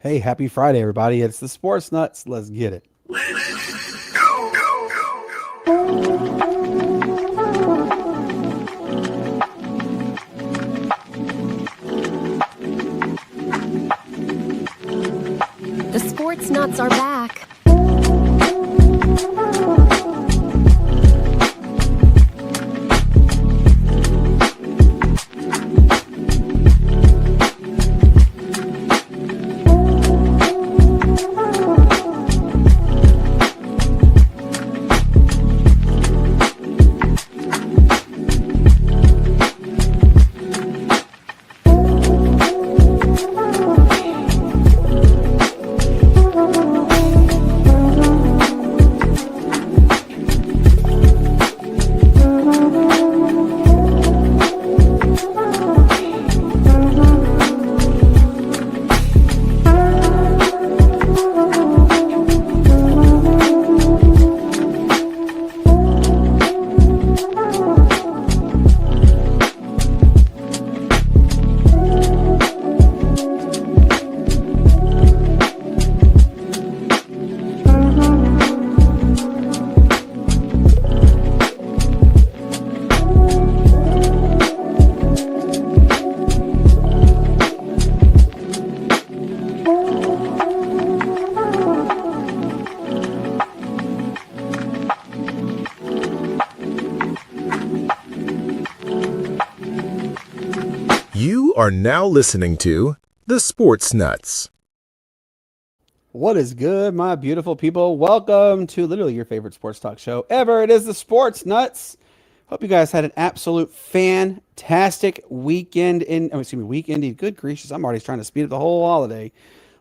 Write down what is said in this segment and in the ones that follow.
Hey, happy Friday, everybody. It's the Sports Nuts. Let's get it. The Sportz Nuts are back. You are now listening to the Sportz Nuts. What is good, my beautiful people? Welcome to literally your favorite sports talk show ever. It is the Sports Nuts. Hope you guys had an absolute fantastic weekend. Week indeed. Good gracious, I'm already trying to speed up the whole holiday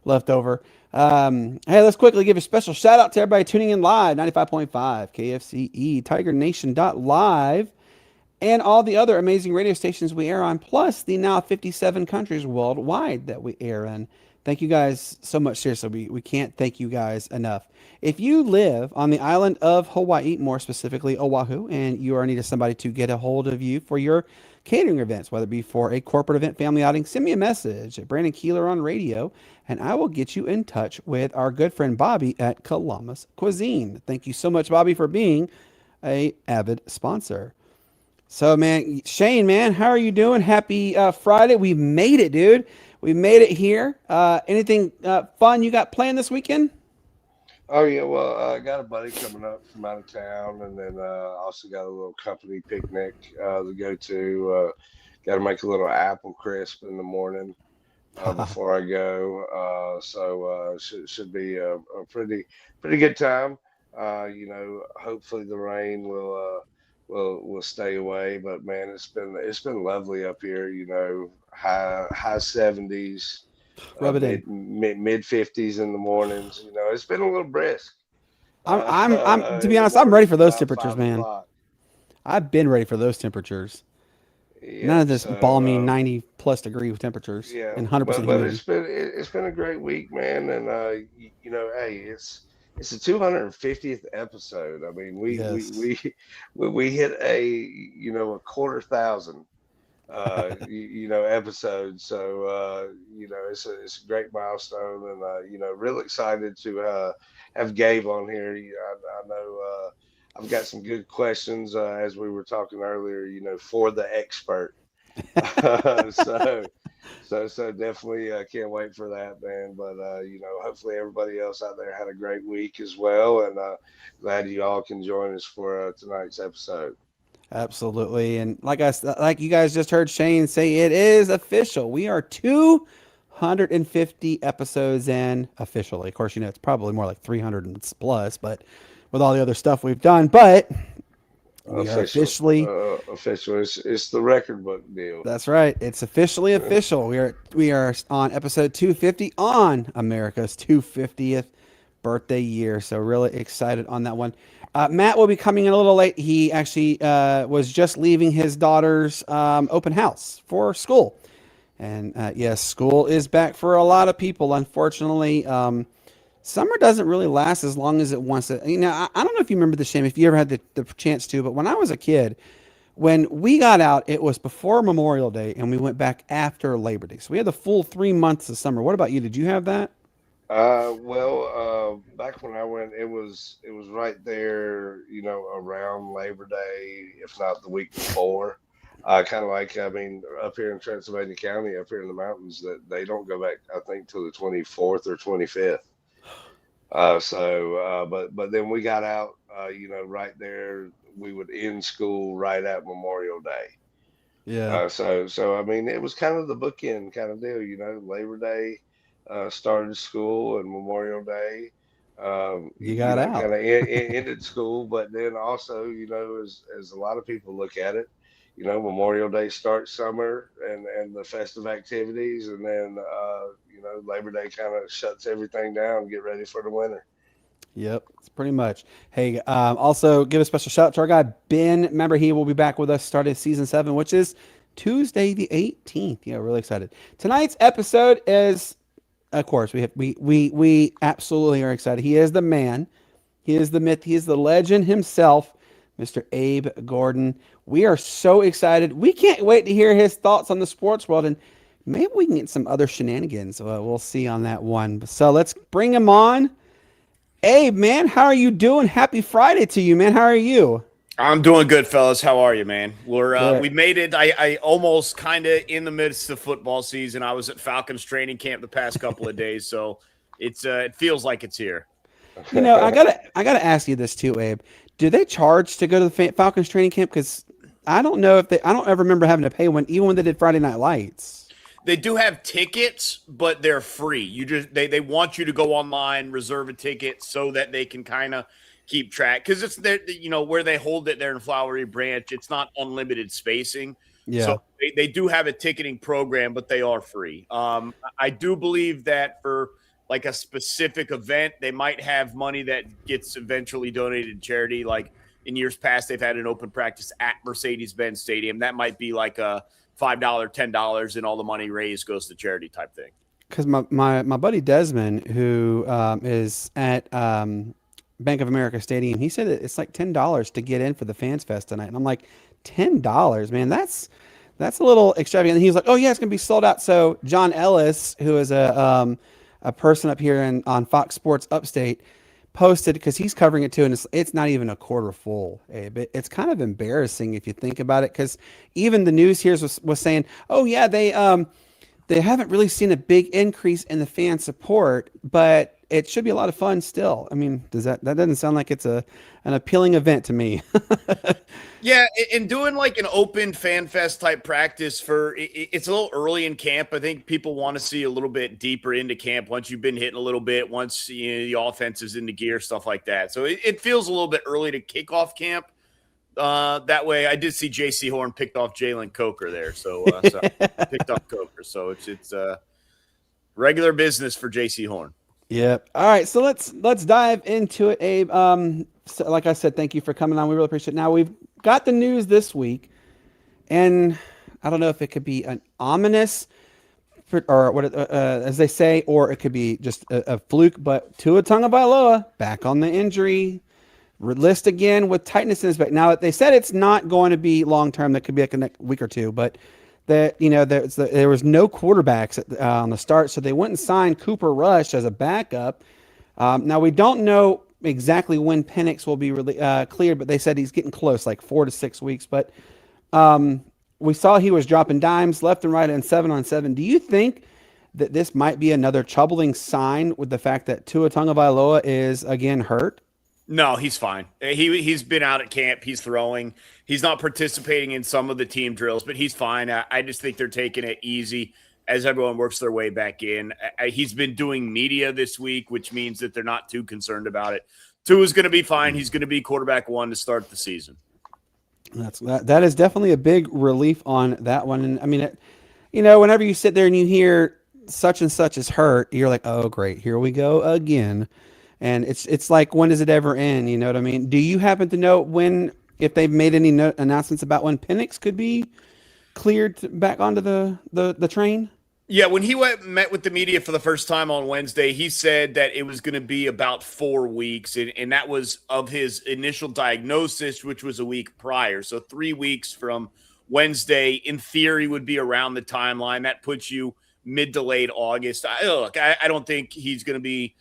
left over. Hey, let's quickly give a special shout out to everybody tuning in live, 95.5 KFCE, TigerNation.live, and all the other amazing radio stations we air on, plus the now 57 countries worldwide that we air in. Thank you guys so much. Seriously, we can't thank you guys enough. If you live on the island of Hawaii, more specifically Oahu, and you are in need of somebody to get a hold of you for your catering events, whether it be for a corporate event, family outing, send me a message at Brandon Keeler on radio, and I will get you in touch with our good friend Bobby at Columbus Cuisine. Thank you so much, Bobby, for being a avid sponsor. So, man, Shane, man, how are you doing? Happy Friday. We made it, dude. We made it here. Anything fun you got planned this weekend? Oh yeah, well, I got a buddy coming up from out of town, and then also got a little company picnic to go to. Got to make a little apple crisp in the morning before I go. Should be a pretty good time. Hopefully the rain will stay away. But man, it's been lovely up here. High 70s, Rub it in. mid 50s in the mornings. It's been a little brisk I'm to be in the honest, I'm ready for mornings those about temperatures, five man. o'clock. I've been ready for those temperatures. None Yep. of this balmy 90 plus degree temperatures Yeah, and but 100% but humidity. it's been a great week, man, and hey, it's the 250th episode. I mean, we we Yes. we we hit a quarter thousand episodes. So it's a great milestone, and real excited to have Gabe on here. I know I've got some good questions as we were talking earlier. For the expert. so so definitely can't wait for that, man. But hopefully everybody else out there had a great week as well, and glad you all can join us for tonight's episode. Absolutely. And like you guys just heard Shane say, it is official. We are 250 episodes in officially. Of course, it's probably more like 300 and plus, but with all the other stuff we've done, but we are Official, officially. official. It's the record book deal. That's right. It's officially official. We are on episode 250 on America's 250th birthday year. So really excited on that one. Matt will be coming in a little late. He actually was just leaving his daughter's open house for school. And yes, school is back for a lot of people, unfortunately. Summer doesn't really last as long as it wants to. I don't know if you remember this, Shane, if you ever had the chance to, but when I was a kid, when we got out, it was before Memorial Day, and we went back after Labor Day. So we had the full 3 months of summer. What about you? Did you have that? Back when I went, it was right there, around Labor Day, if not the week before. Kind of like, I mean, up here in Transylvania County, up here in the mountains, that they don't go back, I think, till the 24th or 25th. But then we got out, right there. We would end school right at Memorial Day. Yeah, So I mean, it was kind of the bookend kind of deal, Labor Day started school and Memorial Day, you got out. kind of ended school. But then also, as a lot of people look at it, Memorial Day starts summer and the festive activities, and then Labor Day kind of shuts everything down, get ready for the winter. Yep, it's pretty much. Hey, also give a special shout out to our guy Ben. Remember, he will be back with us starting season 7, which is Tuesday the 18th. Yeah, really excited. Tonight's episode is, of course, we absolutely are excited. He is the man. He is the myth. He is the legend himself, Mr. Abe Gordon. We are so excited. We can't wait to hear his thoughts on the sports world, and maybe we can get some other shenanigans. We'll see on that one. So let's bring him on. Hey, man, how are you doing? Happy Friday to you, man. How are you? I'm doing good, fellas. How are you, man? We Good. made it. I almost kind of in the midst of football season. I was at Falcons training camp the past couple of days, so it feels like it's here. I gotta ask you this too, Abe. Do they charge to go to the Falcons training camp? Because I don't know if they. I don't ever remember having to pay one, even when they did Friday Night Lights. They do have tickets, but they're free. They want you to go online, reserve a ticket so that they can kind of keep track, because it's there, where they hold it there in Flowery Branch. It's not unlimited spacing. Yeah. So they do have a ticketing program, but they are free. I do believe that for like a specific event, they might have money that gets eventually donated to charity. Like in years past, they've had an open practice at Mercedes-Benz Stadium. That might be like a $5, $10, and all the money raised goes to charity type thing. Because my buddy Desmond, who is at Bank of America Stadium, he said that it's like $10 to get in for the Fans Fest tonight, and I'm like, $10, man, that's a little extravagant. And he was like, oh yeah, it's gonna be sold out. So John Ellis, who is a person up here on Fox Sports Upstate, posted, because he's covering it too, and it's not even a quarter full. Abe. It's kind of embarrassing if you think about it, because even the news here was saying, oh yeah, they haven't really seen a big increase in the fan support, but it should be a lot of fun still. I mean, that doesn't sound like it's an appealing event to me. Yeah, and doing like an open fan fest type practice it's a little early in camp. I think people want to see a little bit deeper into camp once you've been hitting a little bit, once the offense is into gear, stuff like that. So it feels a little bit early to kick off camp. That way, I did see J.C. Horn picked off Jalen Coker there, so picked up Coker. So it's regular business for J.C. Horn. Yep. All right, so let's dive into it, Abe. So like I said, thank you for coming on. We really appreciate it. Now we've got the news this week, and I don't know if it could be an ominous, or what as they say, or it could be just a fluke. But Tua Tagovailoa back on the injury list again with tightness in his back. Now they said it's not going to be long term. That could be like a next week or two, but that there was no quarterbacks on the start, so they went and signed Cooper Rush as a backup. Now we don't know exactly when Penix will be cleared, but they said he's getting close, like 4 to 6 weeks. But we saw he was dropping dimes left and right and 7-on-7. Do you think that this might be another troubling sign with the fact that Tua Tagovailoa is again hurt? No, he's fine. He's been out at camp. He's throwing. He's not participating in some of the team drills, but he's fine. I just think they're taking it easy as everyone works their way back in. He's been doing media this week, which means that they're not too concerned about it. Tua's going to be fine. He's going to be quarterback 1 to start the season. That is definitely a big relief on that one. And I mean, whenever you sit there and you hear such and such is hurt, you're like, oh great, here we go again. And it's like, when does it ever end? You know what I mean? Do you happen to know if they've made any announcements about when Penix could be cleared back onto the train? Yeah, when he met with the media for the first time on Wednesday, he said that it was going to be about 4 weeks, and that was of his initial diagnosis, which was a week prior. So 3 weeks from Wednesday, in theory, would be around the timeline. That puts you mid to late August. I don't think he's going to be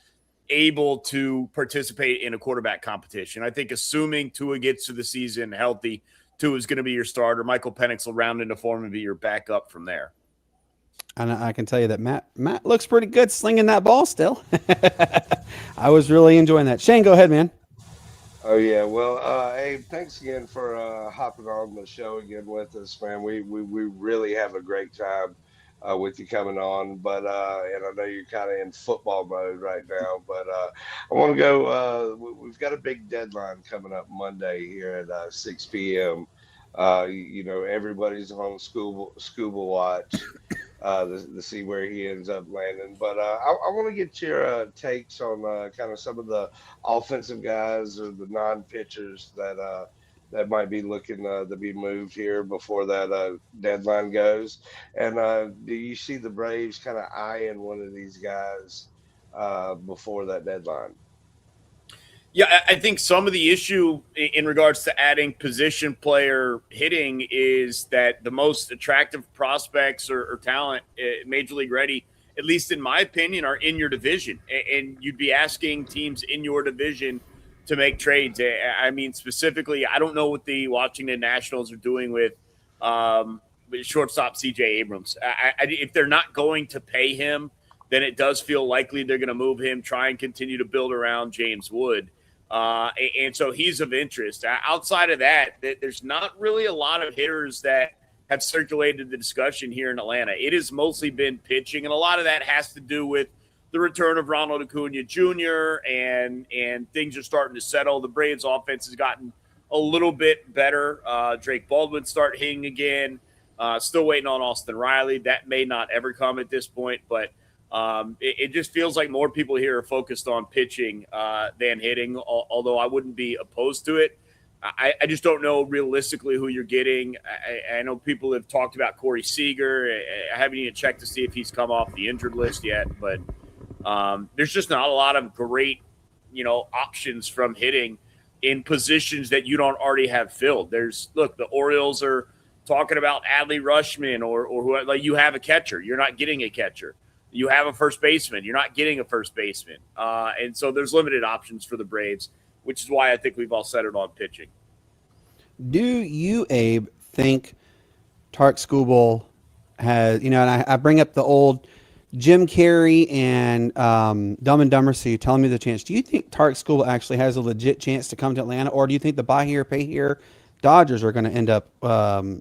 able to participate in a quarterback competition. I think assuming Tua gets to the season healthy, Tua is going to be your starter. Michael Penix will round into form and be your backup from there. And I can tell you that Matt looks pretty good slinging that ball still. I was really enjoying that. Shane, go ahead, man. Oh yeah, well, Abe, thanks again for hopping on the show again with us, man. We really have a great time with you coming on, but and I know you're kind of in football mode right now, but I want to go. We've got a big deadline coming up Monday here at 6 p.m. You know, everybody's on scuba watch to see where he ends up landing. But I want to get your takes on kind of some of the offensive guys or the non-pitchers that might be looking to be moved here before that deadline goes. And do you see the Braves kind of eyeing one of these guys before that deadline? Yeah, I think some of the issue in regards to adding position player hitting is that the most attractive prospects or talent, Major League ready, at least in my opinion, are in your division. And you'd be asking teams in your division to make trades. I mean, specifically, I don't know what the Washington Nationals are doing with shortstop C.J. Abrams. If they're not going to pay him, then it does feel likely they're going to move him, try and continue to build around James Wood. And so he's of interest. Outside of that, there's not really a lot of hitters that have circulated the discussion here in Atlanta. It has mostly been pitching, and a lot of that has to do with the return of Ronald Acuna Jr. and things are starting to settle. The Braves offense has gotten a little bit better. Drake Baldwin start hitting again. Still waiting on Austin Riley. That may not ever come at this point, but it just feels like more people here are focused on pitching than hitting, although I wouldn't be opposed to it. I just don't know realistically who you're getting. I know people have talked about Corey Seager. I haven't even checked to see if he's come off the injured list yet, but there's just not a lot of great, options from hitting in positions that you don't already have filled. The Orioles are talking about Adley Rutschman or who, like, you have a catcher. You're not getting a catcher. You have a first baseman. You're not getting a first baseman. And so there's limited options for the Braves, which is why I think we've all settled on pitching. Do you, Abe, think Tarek Skubal has, and I bring up the old Jim Carrey and Dumb and Dumber, so you're telling me the chance. Do you think Tarek Skubal actually has a legit chance to come to Atlanta, or do you think the buy here, pay here Dodgers are going to end up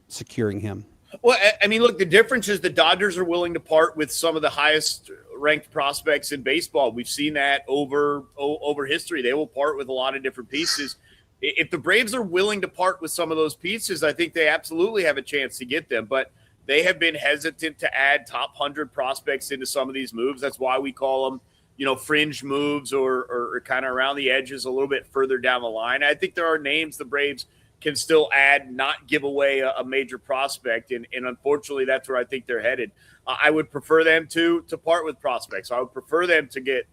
securing him? Well, I mean, look, the difference is the Dodgers are willing to part with some of the highest ranked prospects in baseball. We've seen that over history. They will part with a lot of different pieces. If the Braves are willing to part with some of those pieces, I think they absolutely have a chance to get them. But they have been hesitant to add top 100 prospects into some of these moves. That's why we call them, fringe moves or kind of around the edges a little bit further down the line. I think there are names the Braves can still add, not give away a major prospect. And unfortunately, that's where I think they're headed. I would prefer them to part with prospects. I would prefer them to get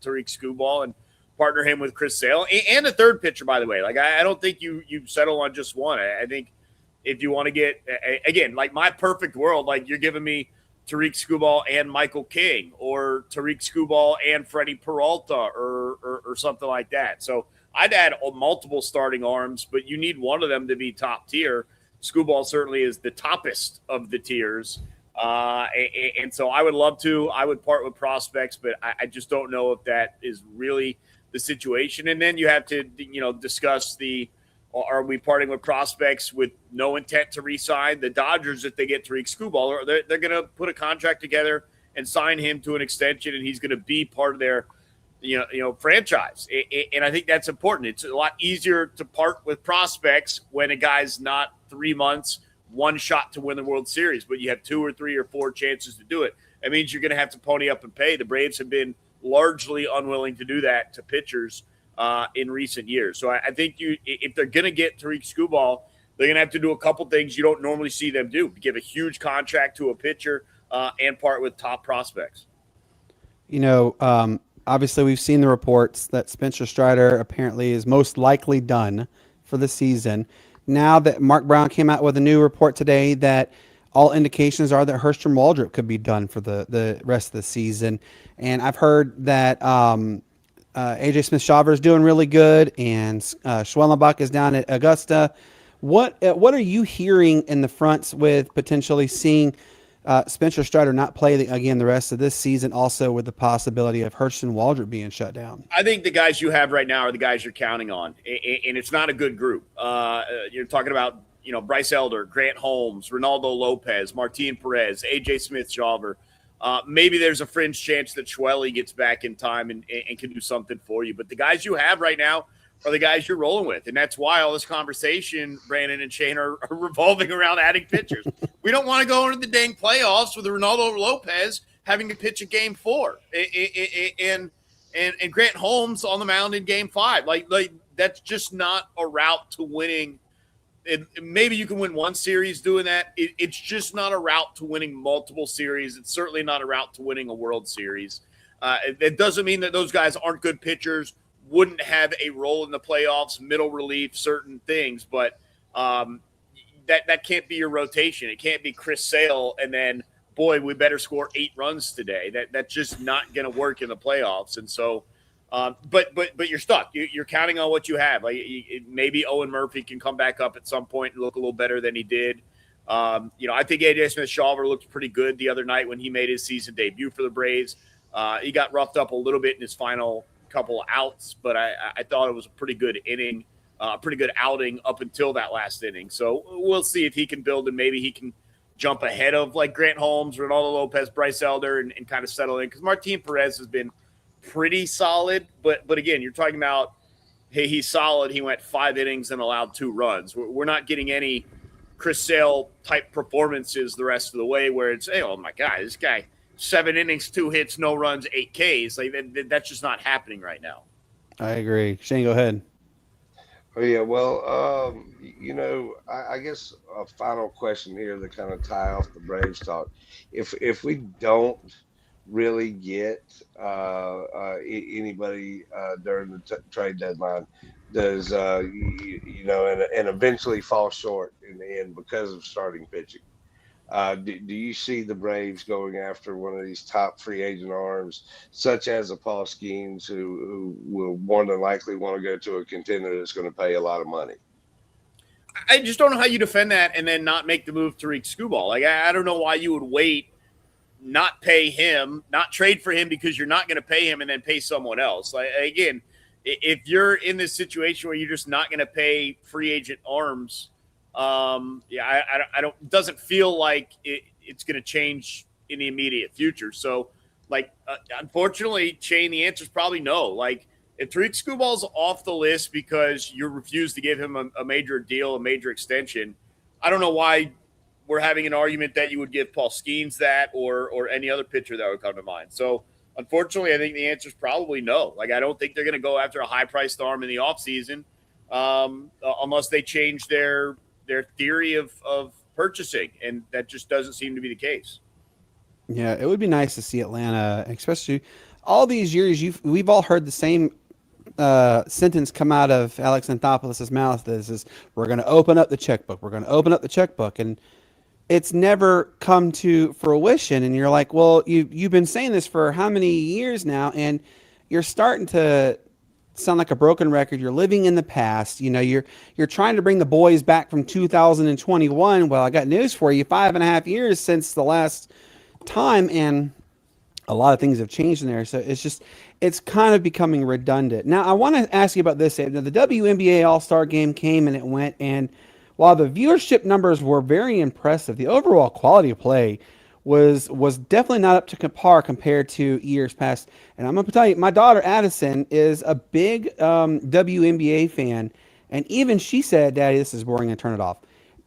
Tarik Skubal and partner him with Chris Sale and a third pitcher, by the way. Like, I don't think you settle on just one. I think if you want to get, again, like my perfect world, like you're giving me Tarik Skubal and Michael King or Tarik Skubal and Freddie Peralta or something like that. So I'd add multiple starting arms, but you need one of them to be top tier. Skubal certainly is the toppest of the tiers. And so I would love to. I would part with prospects, but I just don't know if that is really the situation. And then you have to, discuss are we parting with prospects with no intent to re-sign? The Dodgers, if they get Tarik Skubal, they're going to put a contract together and sign him to an extension, and he's going to be part of their franchise. And I think that's important. It's a lot easier to part with prospects when a guy's not 3 months, one shot to win the World Series, but you have 2 or 3 or 4 chances to do it. That means you're going to have to pony up and pay. The Braves have been largely unwilling to do that to pitchers in recent years. So I think if they're going to get Tarik Skubal, they're going to have to do a couple things you don't normally see them do. Give a huge contract to a pitcher and part with top prospects. Obviously, we've seen the reports that Spencer Strider apparently is most likely done for the season. Now that Mark Brown came out with a new report today that all indications are that Hurstrom Waldrop could be done for the rest of the season. And I've heard that AJ Smith-Shawver is doing really good, and Schwellenbach is down at Augusta. What are you hearing in the fronts with potentially seeing Spencer Strider not play the rest of this season, also with the possibility of Hurstrom Waldrop being shut down? I think the guys you have right now are the guys you're counting on, and it's not a good group. You're talking about Bryce Elder, Grant Holmes, Ronaldo Lopez, Martin Perez, AJ Smith-Shawver. Maybe there's a fringe chance that Schwelly gets back in time and can do something for you. But the guys you have right now are the guys you're rolling with. And that's why all this conversation, Brandon and Shane, are revolving around adding pitchers. We don't want to go into the dang playoffs with Ronaldo Lopez having to pitch a game 4 and Grant Holmes on the mound in game 5. Like that's just not a route to winning. And maybe you can win one series doing that. It's just not a route to winning multiple series. It's certainly not a route to winning a World Series. It doesn't mean that those guys aren't good pitchers, wouldn't have a role in the playoffs, middle relief, certain things, but that can't be your rotation. It can't be Chris Sale and then, boy, we better score 8 runs today. That's just not going to work in the playoffs. And so, but you're stuck. You're counting on what you have. Like maybe Owen Murphy can come back up at some point and look a little better than he did. I think AJ Smith-Shawver looked pretty good the other night when he made his season debut for the Braves. He got roughed up a little bit in his final couple of outs, but I thought it was a pretty good inning, pretty good outing up until that last inning. So we'll see if he can build and maybe he can jump ahead of like Grant Holmes, Ronaldo Lopez, Bryce Elder, and kind of settle in because Martin Perez has been pretty solid, but again, you're talking about, hey, he's solid. He went 5 innings and allowed 2 runs. We're not getting any Chris Sale type performances the rest of the way where it's, hey, oh my God, this guy 7 innings, 2 hits, no runs, 8 Ks. Like that's just not happening right now. I agree. Shane, go ahead. Oh yeah, well, I guess a final question here to kind of tie off the Braves talk. If we don't really get anybody during the trade deadline, does and eventually fall short in the end because of starting pitching. Do you see the Braves going after one of these top free agent arms, such as a Paul Skeens, who will more than likely want to go to a contender that's going to pay a lot of money? I just don't know how you defend that and then not make the move to Tariq Skubal. Like I don't know why you would wait, not pay him, not trade for him because you're not going to pay him and then pay someone else. Like again, if you're in this situation where you're just not going to pay free agent arms, I don't. It doesn't feel like it's going to change in the immediate future. So, unfortunately, Shane, the answer is probably no. Like, if Tariq Skubal's off the list because you refuse to give him a major deal, a major extension, I don't know why we're having an argument that you would give Paul Skeens that or any other pitcher that would come to mind. So, unfortunately, I think the answer is probably no. Like, I don't think they're going to go after a high-priced arm in the offseason unless they change their theory of purchasing, and that just doesn't seem to be the case. Yeah, it would be nice to see Atlanta, especially all these years. We've all heard the same sentence come out of Alex Anthopoulos' mouth. This is, we're going to open up the checkbook. We're going to open up the checkbook, and it's never come to fruition. And you're like, well, you've been saying this for how many years now, and you're starting to sound like a broken record. You're living in the past. You're trying to bring the boys back from 2021. Well, I got news for you. 5.5 years since the last time, and a lot of things have changed in there. So it's kind of becoming redundant. Now, I want to ask you about this, Abe. Now, the WNBA All-Star Game came and it went, and while the viewership numbers were very impressive, the overall quality of play was definitely not up to par compared to years past. And I'm going to tell you, my daughter Addison is a big WNBA fan, and even she said, "Daddy, this is boring," and turn it off.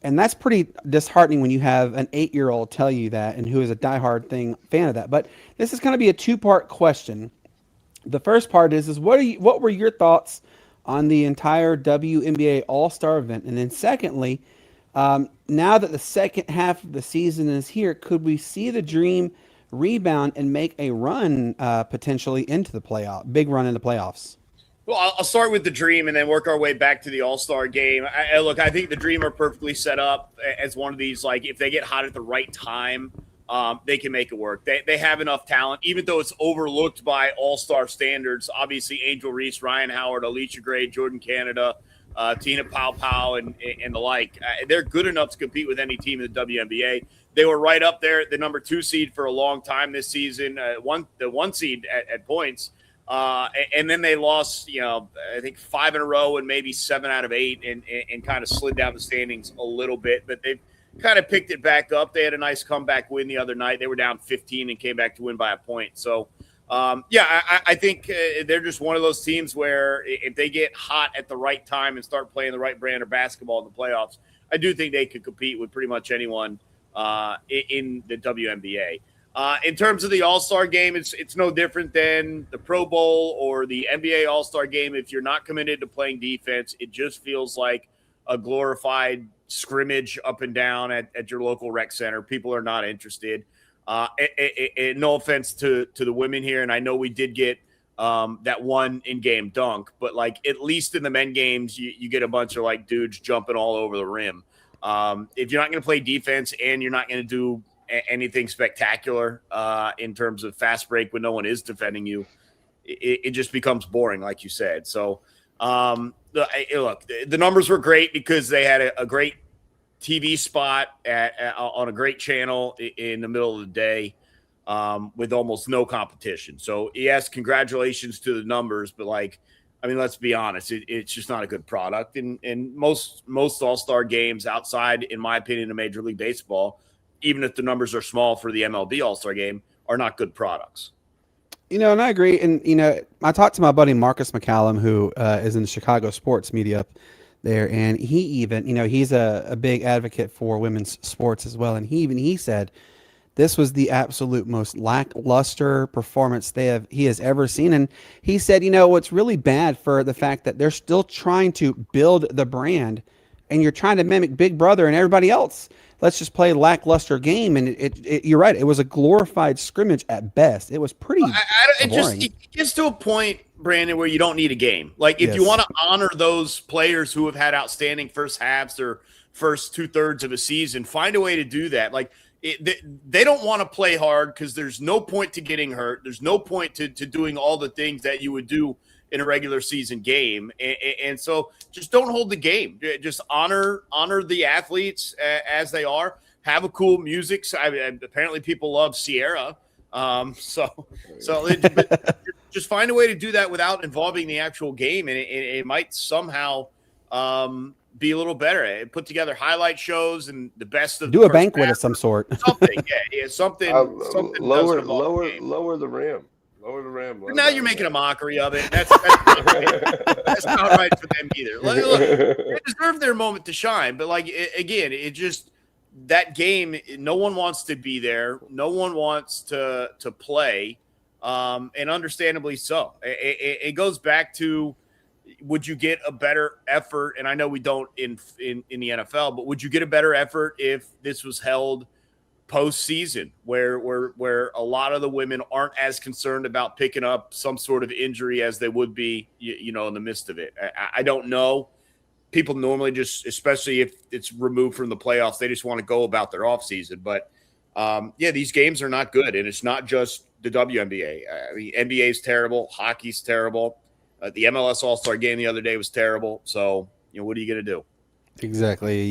And that's pretty disheartening when you have an 8-year-old tell you that, and who is a diehard fan of that. But this is going to be a 2-part question. The first part is what were your thoughts on the entire WNBA All-Star event? And then secondly, now that the second half of the season is here, could we see the Dream rebound and make a run potentially into the big run in the playoffs? Well, I'll start with the Dream and then work our way back to the All-Star game. Look, I think the Dream are perfectly set up as one of these, like, if they get hot at the right time, they can make it work. They have enough talent, even though it's overlooked by All-Star standards. Obviously, Angel Reese, Ryan Howard, Alicia Gray, Jordan Canada, Tina Pau and the like. They're good enough to compete with any team in the WNBA. They were right up there, the number 2 seed for a long time this season, the 1 seed at points. And then they lost, I think 5 in a row and maybe 7 out of 8 and kind of slid down the standings a little bit. But they've kind of picked it back up. They had a nice comeback win the other night. They were down 15 and came back to win by a point. So, I think they're just one of those teams where if they get hot at the right time and start playing the right brand of basketball in the playoffs, I do think they could compete with pretty much anyone in the WNBA. In terms of the All-Star game, it's no different than the Pro Bowl or the NBA All-Star game. If you're not committed to playing defense, it just feels like a glorified scrimmage up and down at your local rec center. People are not interested. No offense to the women here, and I know we did get that one in-game dunk, but like at least in the men games, you get a bunch of like dudes jumping all over the rim. If you're not going to play defense and you're not going to do anything spectacular in terms of fast break when no one is defending you, it just becomes boring, like you said. So, look, the numbers were great because they had a great TV spot on a great channel in the middle of the day with almost no competition. So, yes, congratulations to the numbers, but let's be honest, it's just not a good product. And most All-Star games outside, in my opinion, of Major League Baseball, even if the numbers are small for the MLB All-Star game, are not good products. And I agree. And, I talked to my buddy Marcus McCallum, who is in the Chicago sports media up there. And he even, he's a big advocate for women's sports as well. And he said this was the absolute most lackluster performance he has ever seen. And he said, what's really bad for the fact that they're still trying to build the brand and you're trying to mimic Big Brother and everybody else. Let's just play a lackluster game. And you're right. It was a glorified scrimmage at best. It was pretty boring. It gets to a point, Brandon, where you don't need a game. Like if you want to honor those players who have had outstanding first halves or first 2/3 of a season, find a way to do that. Like they don't want to play hard because there's no point to getting hurt. There's no point to doing all the things that you would do in a regular season game. And so just don't hold the game. Just honor the athletes as they are. Have a cool music. Apparently people love Sierra. So just find a way to do that without involving the actual game. And it might somehow be a little better. Put together highlight shows and the best of do a banquet of some sort. Something. Something. Lower the rim. Lower the rim. Now you're making a mockery of it. That's not right. That's not right for them either. Look, they deserve their moment to shine, but again, it just that game. No one wants to be there. No one wants to play, and understandably so. It goes back to: would you get a better effort? And I know we don't in the NFL, but would you get a better effort if this was held postseason, where a lot of the women aren't as concerned about picking up some sort of injury as they would be, in the midst of it? I don't know. People normally just, especially if it's removed from the playoffs, they just want to go about their offseason. But these games are not good, and it's not just the WNBA. I mean, NBA is terrible, hockey's terrible. The MLS All-Star game the other day was terrible. So, what are you going to do? Exactly.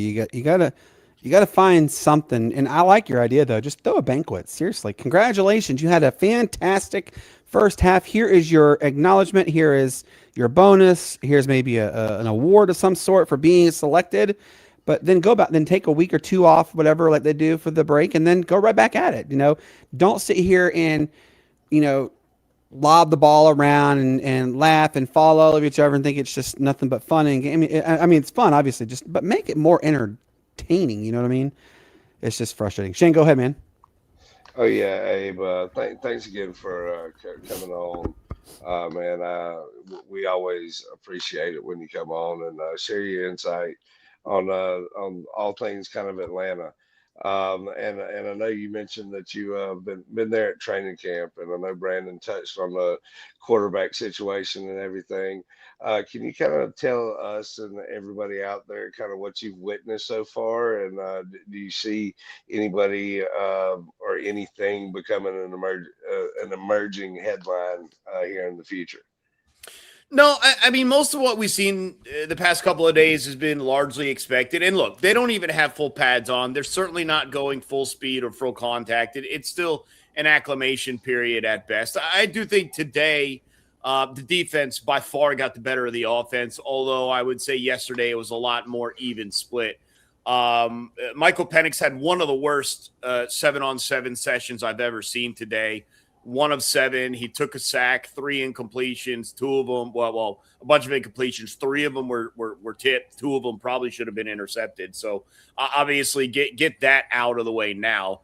You gotta find something. And I like your idea though. Just throw a banquet. Seriously. Congratulations. You had a fantastic first half. Here is your acknowledgement. Here is your bonus. Here's maybe an award of some sort for being selected. But then then take a week or two off, whatever, like they do for the break, and then go right back at it. Don't sit here and, lob the ball around and laugh and fall all over each other and think it's just nothing but fun. And I mean, it's fun, obviously, but make it more entertaining. You know what I mean? It's just frustrating. Shane, go ahead, man. Oh yeah, Abe. Thanks again for coming on, man. We always appreciate it when you come on and share your insight on all things kind of Atlanta. And I know you mentioned that you been there at training camp, and I know Brandon touched on the quarterback situation and everything. Can you kind of tell us and everybody out there kind of what you've witnessed so far, and do you see anybody or anything becoming an emerging headline here in the future? No, I mean, most of what we've seen the past couple of days has been largely expected. And look, they don't even have full pads on. They're certainly not going full speed or full contact. It's still an acclimation period at best. I do think today the defense by far got the better of the offense, although I would say yesterday it was a lot more even split. Michael Penix had one of the worst 7-on-7 sessions I've ever seen today. 1 of 7. He took a sack, 3 incompletions, 2 of them, well, a bunch of incompletions. 3 of them were tipped. 2 of them probably should have been intercepted. So obviously get that out of the way now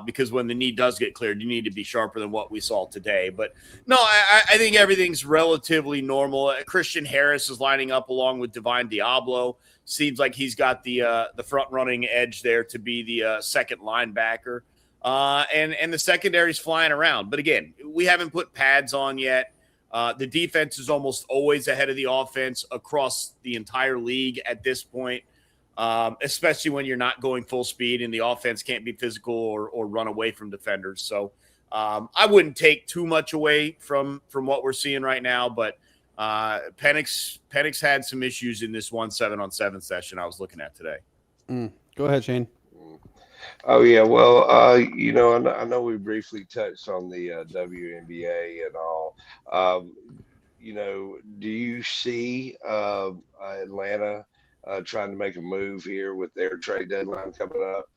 because when the knee does get cleared, you need to be sharper than what we saw today. But no, I think everything's relatively normal. Christian Harris is lining up along with Divine Diablo. Seems like he's got the front running edge there to be the second linebacker. And the secondary's flying around. But again, we haven't put pads on yet. The defense is almost always ahead of the offense across the entire league at this point, especially when you're not going full speed and the offense can't be physical or run away from defenders. So I wouldn't take too much away from what we're seeing right now. But Penix had some issues in this 1 7-on-7 session I was looking at today. Go ahead, Shane. Oh yeah, well, I know we briefly touched on the WNBA and all. Do you see Atlanta trying to make a move here with their trade deadline coming up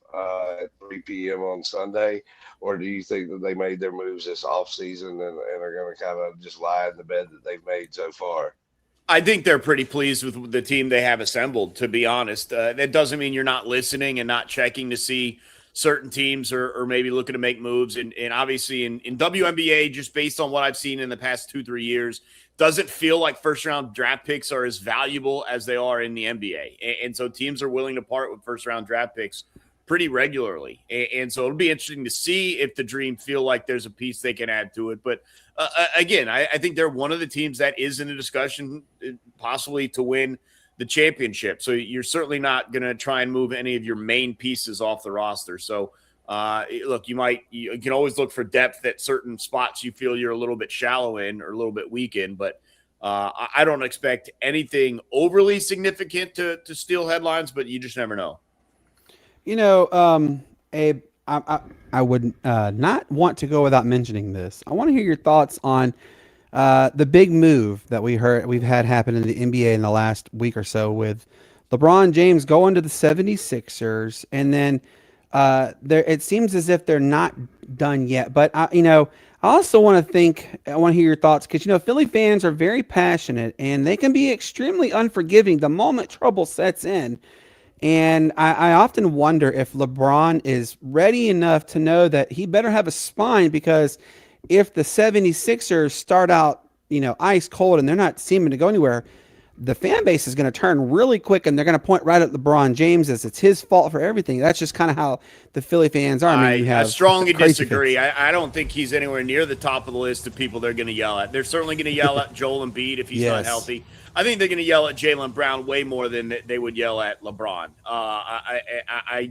at 3 p.m. on Sunday, or do you think that they made their moves this offseason and are going to kind of just lie in the bed that they've made so far? I think they're pretty pleased with the team they have assembled, to be honest. That doesn't mean you're not listening and not checking to see certain teams or maybe looking to make moves. And obviously in WNBA, just based on what I've seen in the past 2-3 years, doesn't feel like first-round draft picks are as valuable as they are in the NBA. And so teams are willing to part with first-round draft picks pretty regularly. And so it'll be interesting to see if the Dream feel like there's a piece they can add to it. But again, I think they're one of the teams that is in a discussion possibly to win the championship. So you're certainly not going to try and move any of your main pieces off the roster. So look, you can always look for depth at certain spots you feel you're a little bit shallow in or a little bit weak in, but I don't expect anything overly significant to steal headlines, but you just never know. Abe, I would not want to go without mentioning this. I want to hear your thoughts on the big move that we've had happen in the NBA in the last week or so with LeBron James going to the 76ers. And then it seems as if they're not done yet. But, I also want to hear your thoughts because, Philly fans are very passionate and they can be extremely unforgiving the moment trouble sets in. And I often wonder if LeBron is ready enough to know that he better have a spine, because if the 76ers start out, ice cold and they're not seeming to go anywhere, the fan base is going to turn really quick and they're going to point right at LeBron James as it's his fault for everything. That's just kind of how the Philly fans are. I strongly disagree. I don't think he's anywhere near the top of the list of people they're going to yell at. They're certainly going to yell at Joel Embiid if he's not healthy. I think they're going to yell at Jaylen Brown way more than they would yell at LeBron. I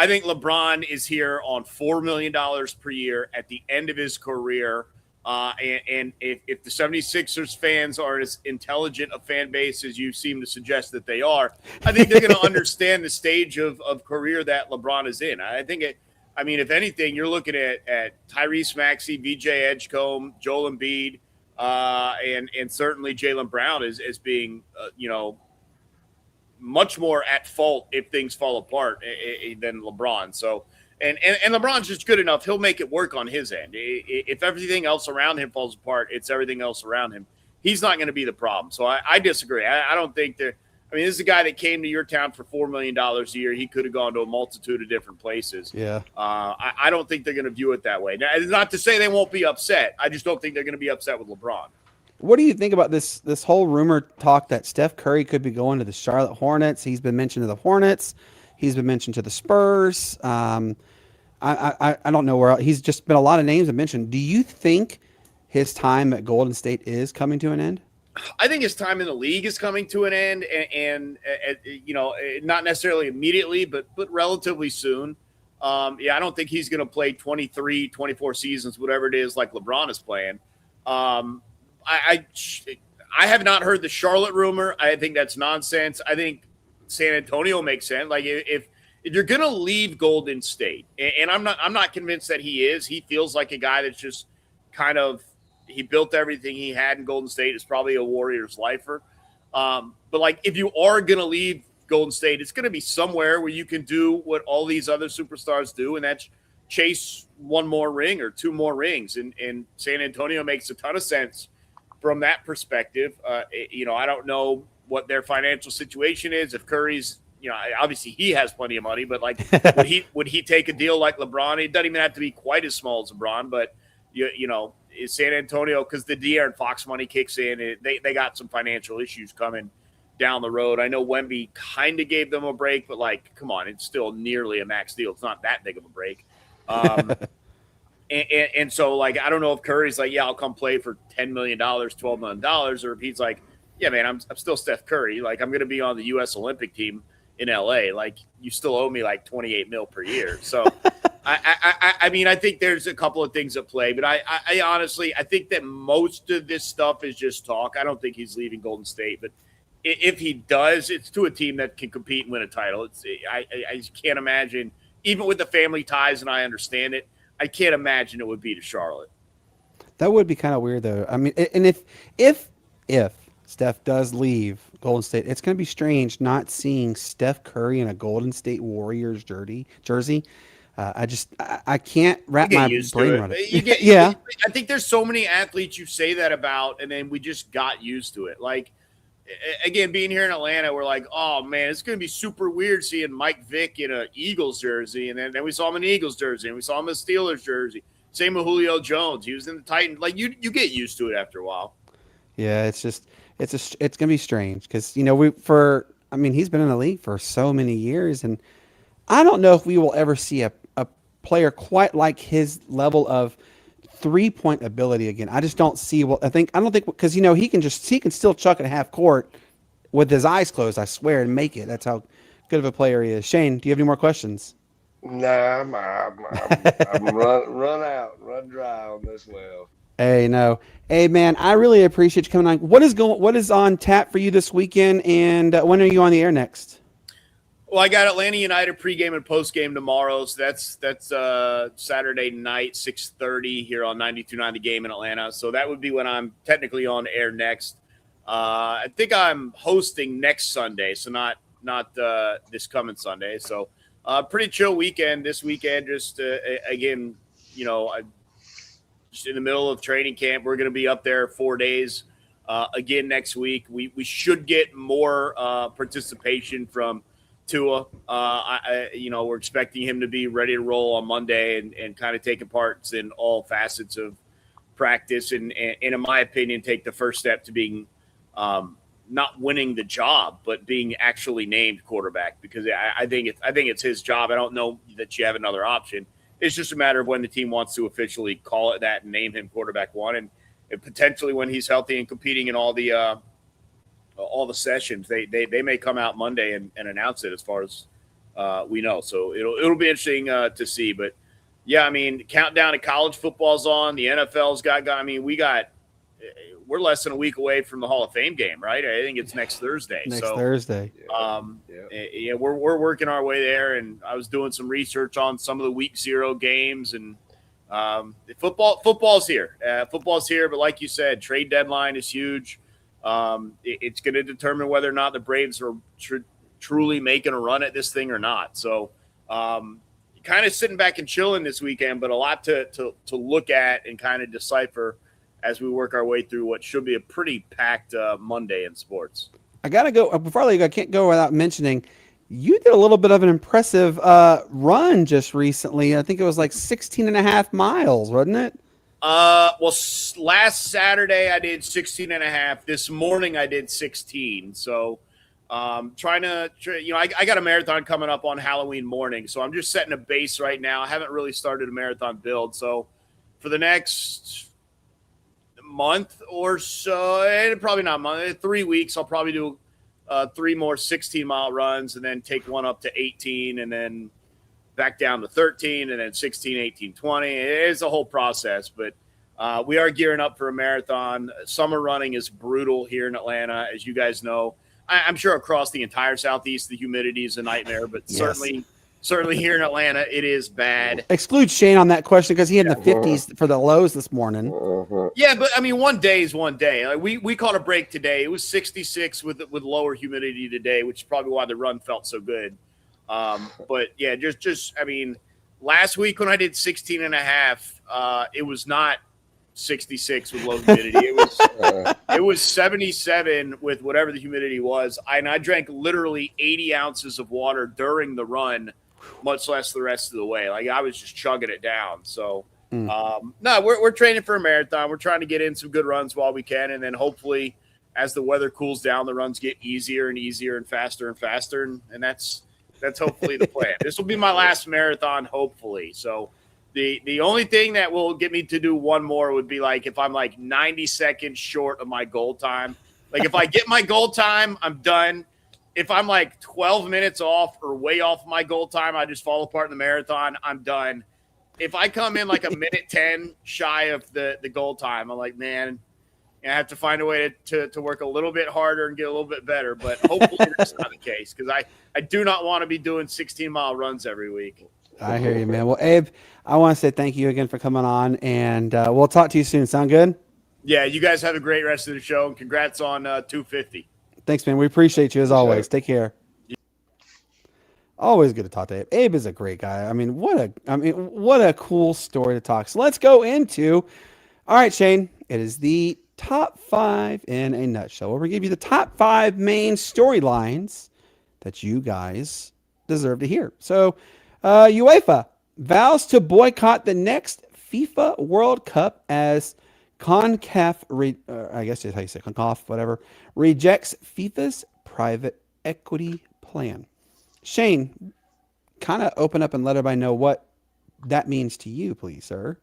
think LeBron is here on $4 million per year at the end of his career. And if the 76ers fans are as intelligent a fan base as you seem to suggest that they are, I think they're going to understand the stage of career that LeBron is in. If anything, you're looking at Tyrese Maxey, VJ Edgecombe, Joel Embiid, and certainly Jaylen Brown as being, much more at fault if things fall apart than LeBron. So, and LeBron's just good enough. He'll make it work on his end. If everything else around him falls apart, it's everything else around him. He's not going to be the problem. So I disagree. I don't think this is a guy that came to your town for $4 million a year. He could have gone to a multitude of different places. Yeah. I don't think they're going to view it that way. Now, it's not to say they won't be upset. I just don't think they're going to be upset with LeBron. What do you think about this whole rumor talk that Steph Curry could be going to the Charlotte Hornets? He's been mentioned to the Hornets. He's been mentioned to the Spurs. I don't know where else. He's just been a lot of names mentioned. Do you think his time at Golden State is coming to an end? I think his time in the league is coming to an end, and not necessarily immediately, but relatively soon. I don't think he's going to play 23, 24 seasons, whatever it is, like LeBron is playing. I have not heard the Charlotte rumor. I think that's nonsense. I think San Antonio makes sense. Like if you're going to leave Golden State, and I'm not convinced that he is. He feels like a guy that's just kind of, he built everything he had in Golden State. Is probably a Warriors lifer. But like, if you are going to leave Golden State, it's going to be somewhere where you can do what all these other superstars do, and that's chase one more ring or two more rings. And San Antonio makes a ton of sense from that perspective. I don't know what their financial situation is. If Curry's, obviously he has plenty of money, but like, would he take a deal like LeBron? It doesn't even have to be quite as small as LeBron, but is San Antonio, because the De'Aaron Fox money kicks in, they got some financial issues coming down the road. I know Wemby kind of gave them a break, but like, come on, it's still nearly a max deal. It's not that big of a break. And so, like, I don't know if Curry's like, yeah, I'll come play for $10 million, $12 million, or if he's like, yeah, man, I'm still Steph Curry. Like, I'm going to be on the U.S. Olympic team in L.A. Like, you still owe me like $28 million per year. So, I mean, I think there's a couple of things at play, but I honestly, I think that most of this stuff is just talk. I don't think he's leaving Golden State, but if he does, it's to a team that can compete and win a title. I can't imagine, even with the family ties, and I understand it, I can't imagine it would be to Charlotte. That would be kind of weird, though. I mean, and if Steph does leave Golden State, it's going to be strange not seeing Steph Curry in a Golden State Warriors jersey. I can't wrap my brain around it. Yeah. I think there's so many athletes you say that about, and then we just got used to it. Like, again, being here in Atlanta, we're like, oh man, it's going to be super weird seeing Mike Vick in an Eagles jersey, and then we saw him in an Eagles jersey, and we saw him in a Steelers jersey. Same with Julio Jones. He was in the Titans. Like, you get used to it after a while. Yeah, it's going to be strange because he's been in the league for so many years, and I don't know if we will ever see a player quite like his level of 3-point ability again. I just don't see. I don't think because he can still chuck it half court with his eyes closed, I swear, and make it. That's how good of a player he is. Shane, do you have any more questions? Nah, I'm run dry on this well. Hey, no. Hey, man, I really appreciate you coming on. What is on tap for you this weekend, and when are you on the air next? Well, I got Atlanta United pregame and postgame tomorrow, so that's Saturday night, 6:30 here on 92.9 The Game in Atlanta. So that would be when I'm technically on air next. I think I'm hosting next Sunday, so not this coming Sunday. So pretty chill weekend this weekend. Just again, just in the middle of training camp. We're going to be up there 4 days again next week. We should get more participation from Tua. We're expecting him to be ready to roll on Monday and kind of taking parts in all facets of practice and in my opinion, take the first step to being not winning the job, but being actually named quarterback, because I think it's his job. I don't know that you have another option. It's just a matter of when the team wants to officially call it that and name him quarterback one, and potentially when he's healthy and competing in all the sessions, they may come out Monday and announce it as far as we know. So it'll be interesting to see. But yeah, I mean, countdown to college football's on. The NFL's got. I mean, we're less than a week away from the Hall of Fame game, right? I think it's next Thursday. Thursday. Yeah, we're working our way there, and I was doing some research on some of the Week 0 games, and football's here. Football's here, but like you said, trade deadline is huge. It's going to determine whether or not the Braves are truly making a run at this thing or not. So kind of sitting back and chilling this weekend, but a lot to look at and kind of decipher as we work our way through what should be a pretty packed Monday in sports. I got to go before I can't go without mentioning you did a little bit of an impressive run just recently. I think it was like 16 and a half miles, wasn't it? Well, last Saturday I did 16 and a half. This morning I did 16. So Trying to, I got a marathon coming up on Halloween morning, so I'm just setting a base right now. I haven't really started a marathon build, so for the next month or so, and probably not a month, 3 weeks, I'll probably do 3 more 16-mile runs, and then take one up to 18, and then back down to 13, and then 16, 18, 20. It's a whole process, but we are gearing up for a marathon. Summer running is brutal here in Atlanta, as you guys know. I'm sure across the entire Southeast, the humidity is a nightmare, but certainly here in Atlanta, it is bad. Exclude Shane on that question because he had in the 50s for the lows this morning. Yeah, but I mean, one day is one day. Like we caught a break today. It was 66 with lower humidity today, which is probably why the run felt so good. But yeah, just I mean, last week when I did 16 and a half, it was not 66 with low humidity. It was 77 with whatever the humidity was. I drank literally 80 ounces of water during the run, much less the rest of the way. Like I was just chugging it down. So no, we're training for a marathon. We're trying to get in some good runs while we can, and then hopefully as the weather cools down, the runs get easier and easier and faster, and that's hopefully the plan. This will be my last marathon, hopefully. So the only thing that will get me to do one more would be like if I'm like 90 seconds short of my goal time. Like if I get my goal time, I'm done. If I'm like 12 minutes off or way off my goal time, I just fall apart in the marathon, I'm done. If I come in like a minute 10 shy of the goal time, I'm like, man, I have to find a way to work a little bit harder and get a little bit better. But hopefully that's not the case because I do not want to be doing 16-mile runs every week. I hear you, man. Well, Abe, I want to say thank you again for coming on, and we'll talk to you soon. Sound good? Yeah, you guys have a great rest of the show, and congrats on 250. Thanks, man. We appreciate you as always. Take care. Always good to talk to Abe. Abe is a great guy. I mean, what a cool story to talk. So let's go into. All right, Shane. It is the top 5 in a nutshell. We're gonna give you the top 5 main storylines that you guys deserve to hear. So, UEFA vows to boycott the next FIFA World Cup as CONCACAF, I guess that's how you say CONCACAF, whatever, rejects FIFA's private equity plan. Shane, kind of open up and let everybody know what that means to you, please, sir.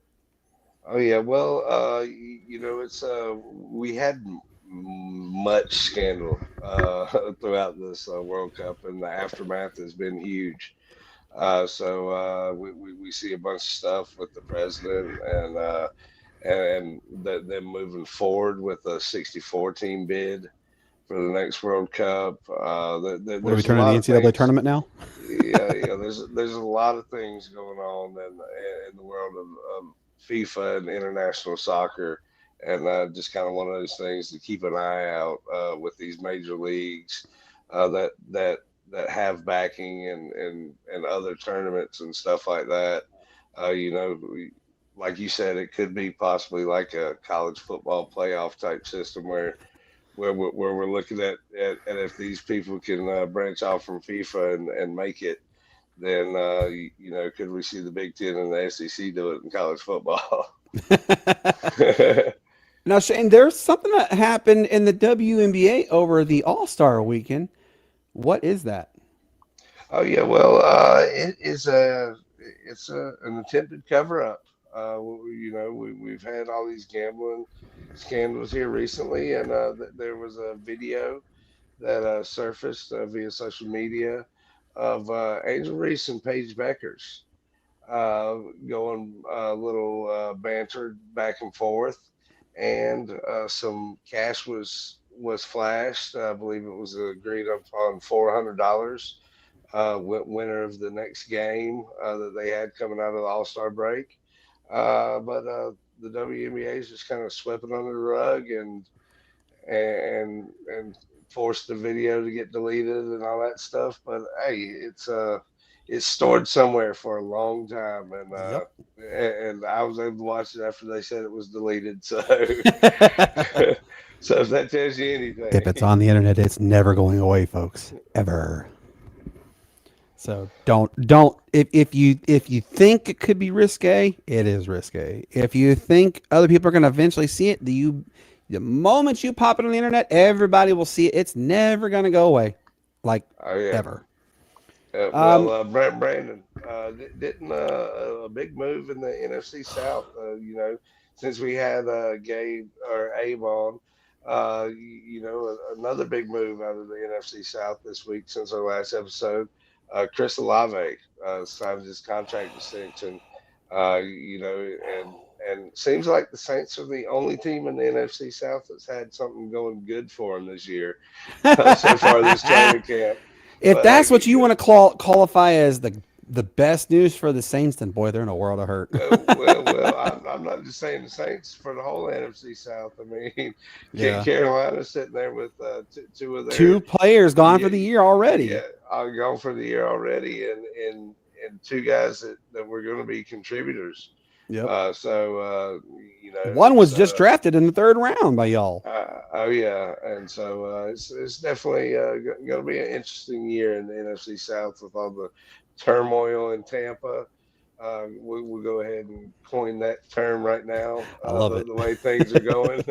Oh yeah, well, it's we had much scandal throughout this World Cup, and the aftermath has been huge. So we see a bunch of stuff with the president and them moving forward with a 64 team bid for the next World Cup. What are we turning the NCAA tournament now? Yeah. There's a lot of things going on in the world of FIFA and international soccer, and just kind of one of those things to keep an eye out with these major leagues that have backing and other tournaments and stuff like that. Like you said, it could be possibly like a college football playoff type system where we're looking at if these people can branch off from FIFA and make it, then could we see the Big Ten and the SEC do it in college football? Now, Shane, there's something that happened in the WNBA over the All-Star weekend. What is that? Oh yeah, well, it's an attempted cover-up. We've had all these gambling scandals here recently, and there was a video that surfaced via social media of Angel Reese and Paige Beckers going a little banter back and forth, and some cash was flashed. I believe it was agreed upon $400. Winner of the next game that they had coming out of the All-Star break. But the WNBA is just kind of swept it under the rug and forced the video to get deleted and all that stuff. But hey, it's stored somewhere for a long time, and I was able to watch it after they said it was deleted. So, so if that tells you anything, if it's on the internet, it's never going away, folks, ever. So don't if you think it could be risque, it is risque. If you think other people are going to eventually see it, the moment you pop it on the internet, everybody will see it. It's never going to go away. like Oh yeah. ever. Brandon, didn't a big move in the NFC South? Since we had Gabe or Abe on, another big move out of the NFC South this week since our last episode. Chris Olave signed his contract extension. And seems like the Saints are the only team in the NFC South that's had something going good for them this year so far this training camp. If But that's what you want to qualify as the best news for the Saints, then boy, they're in a world of hurt. I'm not just saying the Saints for the whole NFC South. I mean, Yeah. Carolina's sitting there with two of their Two players gone for the year already. Yeah, gone for the year already, and two guys that were going to be contributors. Yep. One was just drafted in the 3rd round by y'all. Oh yeah, and so it's definitely going to be an interesting year in the NFC South with all the turmoil in Tampa. We'll go ahead and coin that term right now. I love it. The way things are going.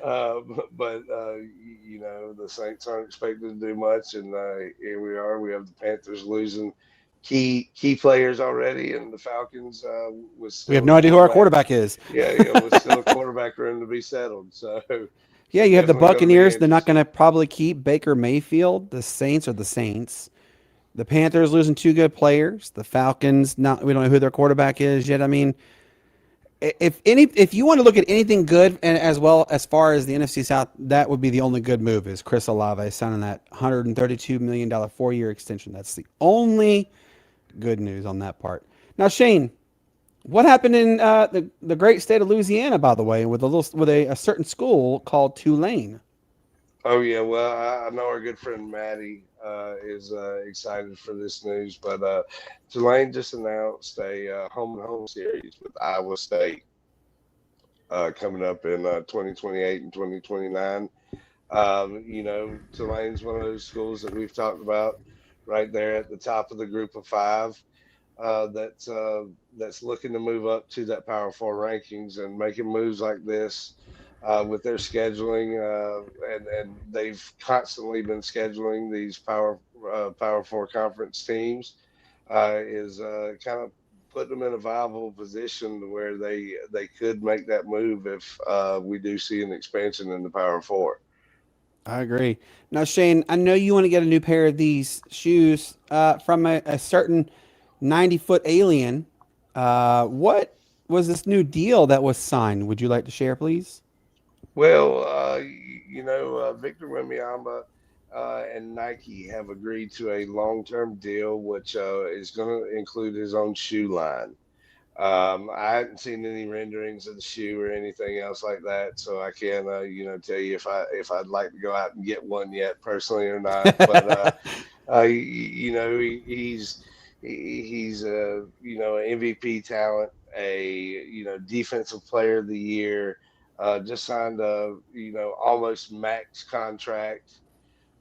The Saints aren't expected to do much, and here we are. We have the Panthers losing key players already, and the Falcons we have no idea who our quarterback is. With still a quarterback room to be settled. So yeah, you have the Buccaneers. They're not going to probably keep Baker Mayfield. The Saints are the Saints. The Panthers losing 2 good players. The Falcons, we don't know who their quarterback is yet. I mean, if you want to look at anything good, and as well as far as the NFC South, that would be the only good move is Chris Olave signing that $132 million 4-year extension. That's the only good news on that part. Now, Shane, what happened in the great state of Louisiana, by the way, with a certain school called Tulane? Oh yeah, well I know our good friend Maddie is excited for this news, but Tulane just announced a home and home series with Iowa State coming up in 2028 and 2029. Tulane's one of those schools that we've talked about right there at the top of the group of 5 that's looking to move up to that Power 4 rankings and making moves like this. With their scheduling, and they've constantly been scheduling these Power 4 conference teams, is kind of put them in a viable position to where they could make that move if we do see an expansion in the Power 4. I agree. Now, Shane, I know you want to get a new pair of these shoes from a certain 90-foot alien. What was this new deal that was signed? Would you like to share, please? Well, Victor Wembanyama and Nike have agreed to a long-term deal, which is going to include his own shoe line. I hadn't seen any renderings of the shoe or anything else like that, so I can't, tell you if I'd like to go out and get one yet, personally or not. But he's an MVP talent, a defensive player of the year. Just signed a almost max contract,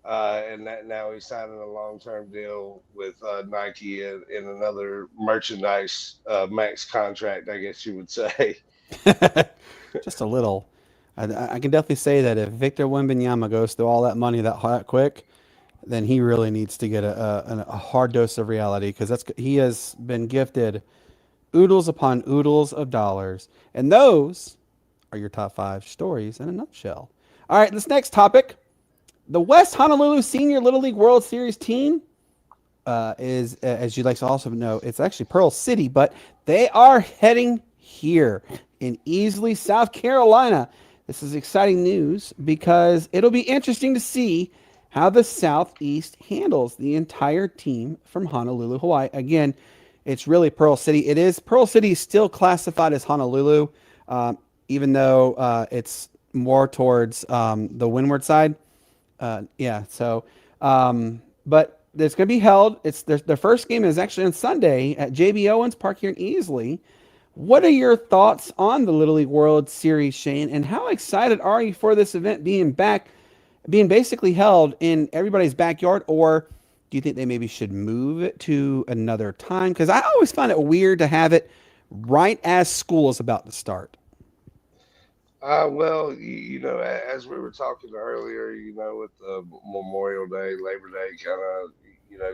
and that now he's signing a long-term deal with Nike in another merchandise max contract, I guess you would say. Just a little. I can definitely say that if Victor Wembanyama goes through all that money that quick, then he really needs to get a hard dose of reality, because he has been gifted oodles upon oodles of dollars, and those are your top 5 stories in a nutshell. All right, this next topic. The West Honolulu Senior Little League World Series team is, as you'd like to also know, it's actually Pearl City, but they are heading here in Easley, South Carolina. This is exciting news because it'll be interesting to see how the Southeast handles the entire team from Honolulu, Hawaii. Again, it's really Pearl City. Pearl City is still classified as Honolulu, even though it's more towards the windward side. But it's going to be held. Their first game is actually on Sunday at JB Owens Park here in Easley. What are your thoughts on the Little League World Series, Shane? And how excited are you for this event being basically held in everybody's backyard? Or do you think they maybe should move it to another time? Because I always find it weird to have it right as school is about to start. Well, as we were talking earlier, with the Memorial Day, Labor Day kind of,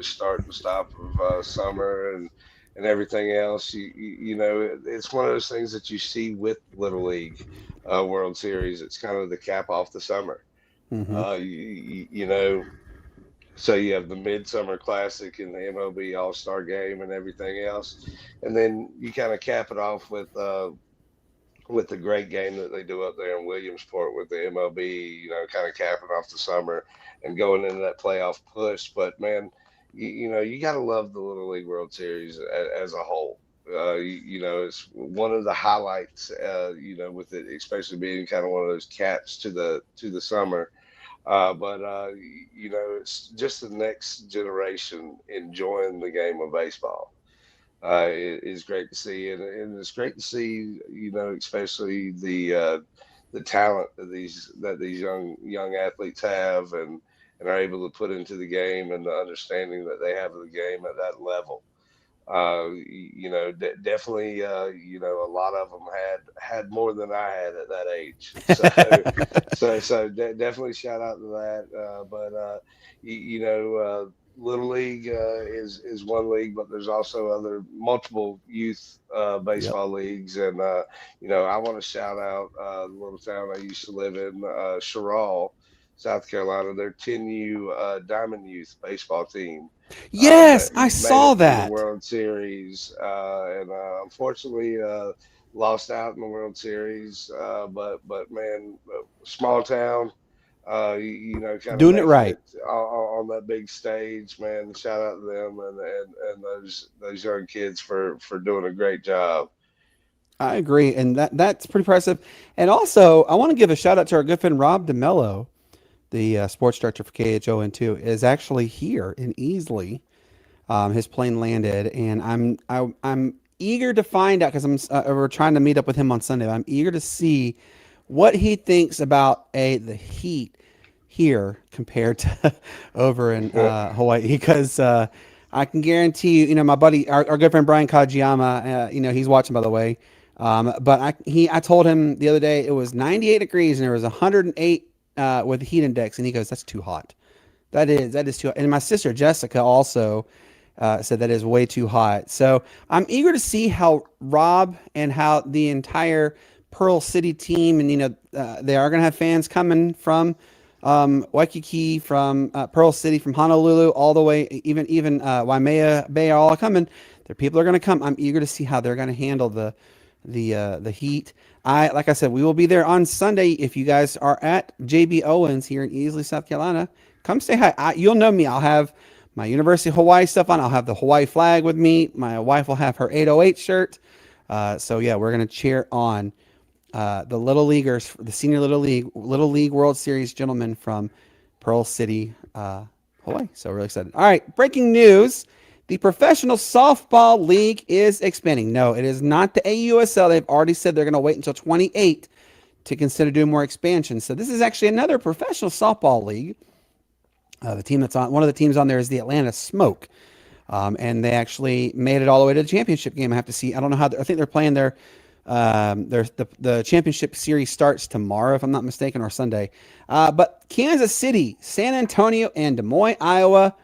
start and stop of summer and everything else, it's one of those things that you see with Little League World Series. It's kind of the cap off the summer. Mm-hmm. So you have the Midsummer Classic and the MLB All-Star Game and everything else, and then you kind of cap it off with the great game that they do up there in Williamsport with the MLB, kind of capping off the summer and going into that playoff push. But man, you got to love the Little League World Series as a whole. It's one of the highlights. With it especially being kind of one of those caps to the summer. It's just the next generation enjoying the game of baseball. Is great to see, and it's great to see, especially the talent that these young athletes have and are able to put into the game and the understanding that they have of the game at that level. Definitely, a lot of them had more than I had at that age. Definitely shout out to that. Little League is one league, but there's also other multiple youth Yep. baseball leagues, and I want to shout out the little town I used to live in, Sherall, South Carolina. Their 10U Diamond Youth baseball team Yes, I made saw it to the that. World Series, and unfortunately lost out in the World Series. But man, small town, kind of Doing it making right. it on that big stage, man. Shout out to them and those young kids for doing a great job. I agree, and that's pretty impressive. And also, I want to give a shout out to our good friend Rob DeMello, the sports director for KHON2, is actually here in Easley. His plane landed, and I'm eager to find out because we're trying to meet up with him on Sunday. I'm eager to see what he thinks about the heat here compared to over in Hawaii because I can guarantee you, my buddy, our good friend Brian Kajiyama, he's watching by the way. But I told him the other day it was 98 degrees and there was 108 with the heat index, and he goes, "That's too hot. That is too hot." And my sister Jessica also said that is way too hot. So I'm eager to see how Rob and how the entire Pearl City team, and they are going to have fans coming from Waikiki, from Pearl City, from Honolulu, all the way, even Waimea Bay are all coming. Their people are going to come. I'm eager to see how they're going to handle the heat. Like I said, we will be there on Sunday. If you guys are at JB Owens here in Easley, South Carolina, come say hi. You'll know me. I'll have my University of Hawaii stuff on. I'll have the Hawaii flag with me. My wife will have her 808 shirt. So yeah, we're gonna cheer on the Little Leaguers, the Senior Little League World Series gentlemen from Pearl City, Hawaii. So really excited. All right, breaking news. The Professional Softball League is expanding. No, it is not the AUSL. They've already said they're going to wait until 28 to consider doing more expansion. So this is actually another professional softball league. The team that's on, one of the teams on there is the Atlanta Smoke. And they actually made it all the way to the championship game. I have to see. I don't know how. I think they're playing the championship series starts tomorrow, if I'm not mistaken, or Sunday. But Kansas City, San Antonio, and Des Moines, Iowa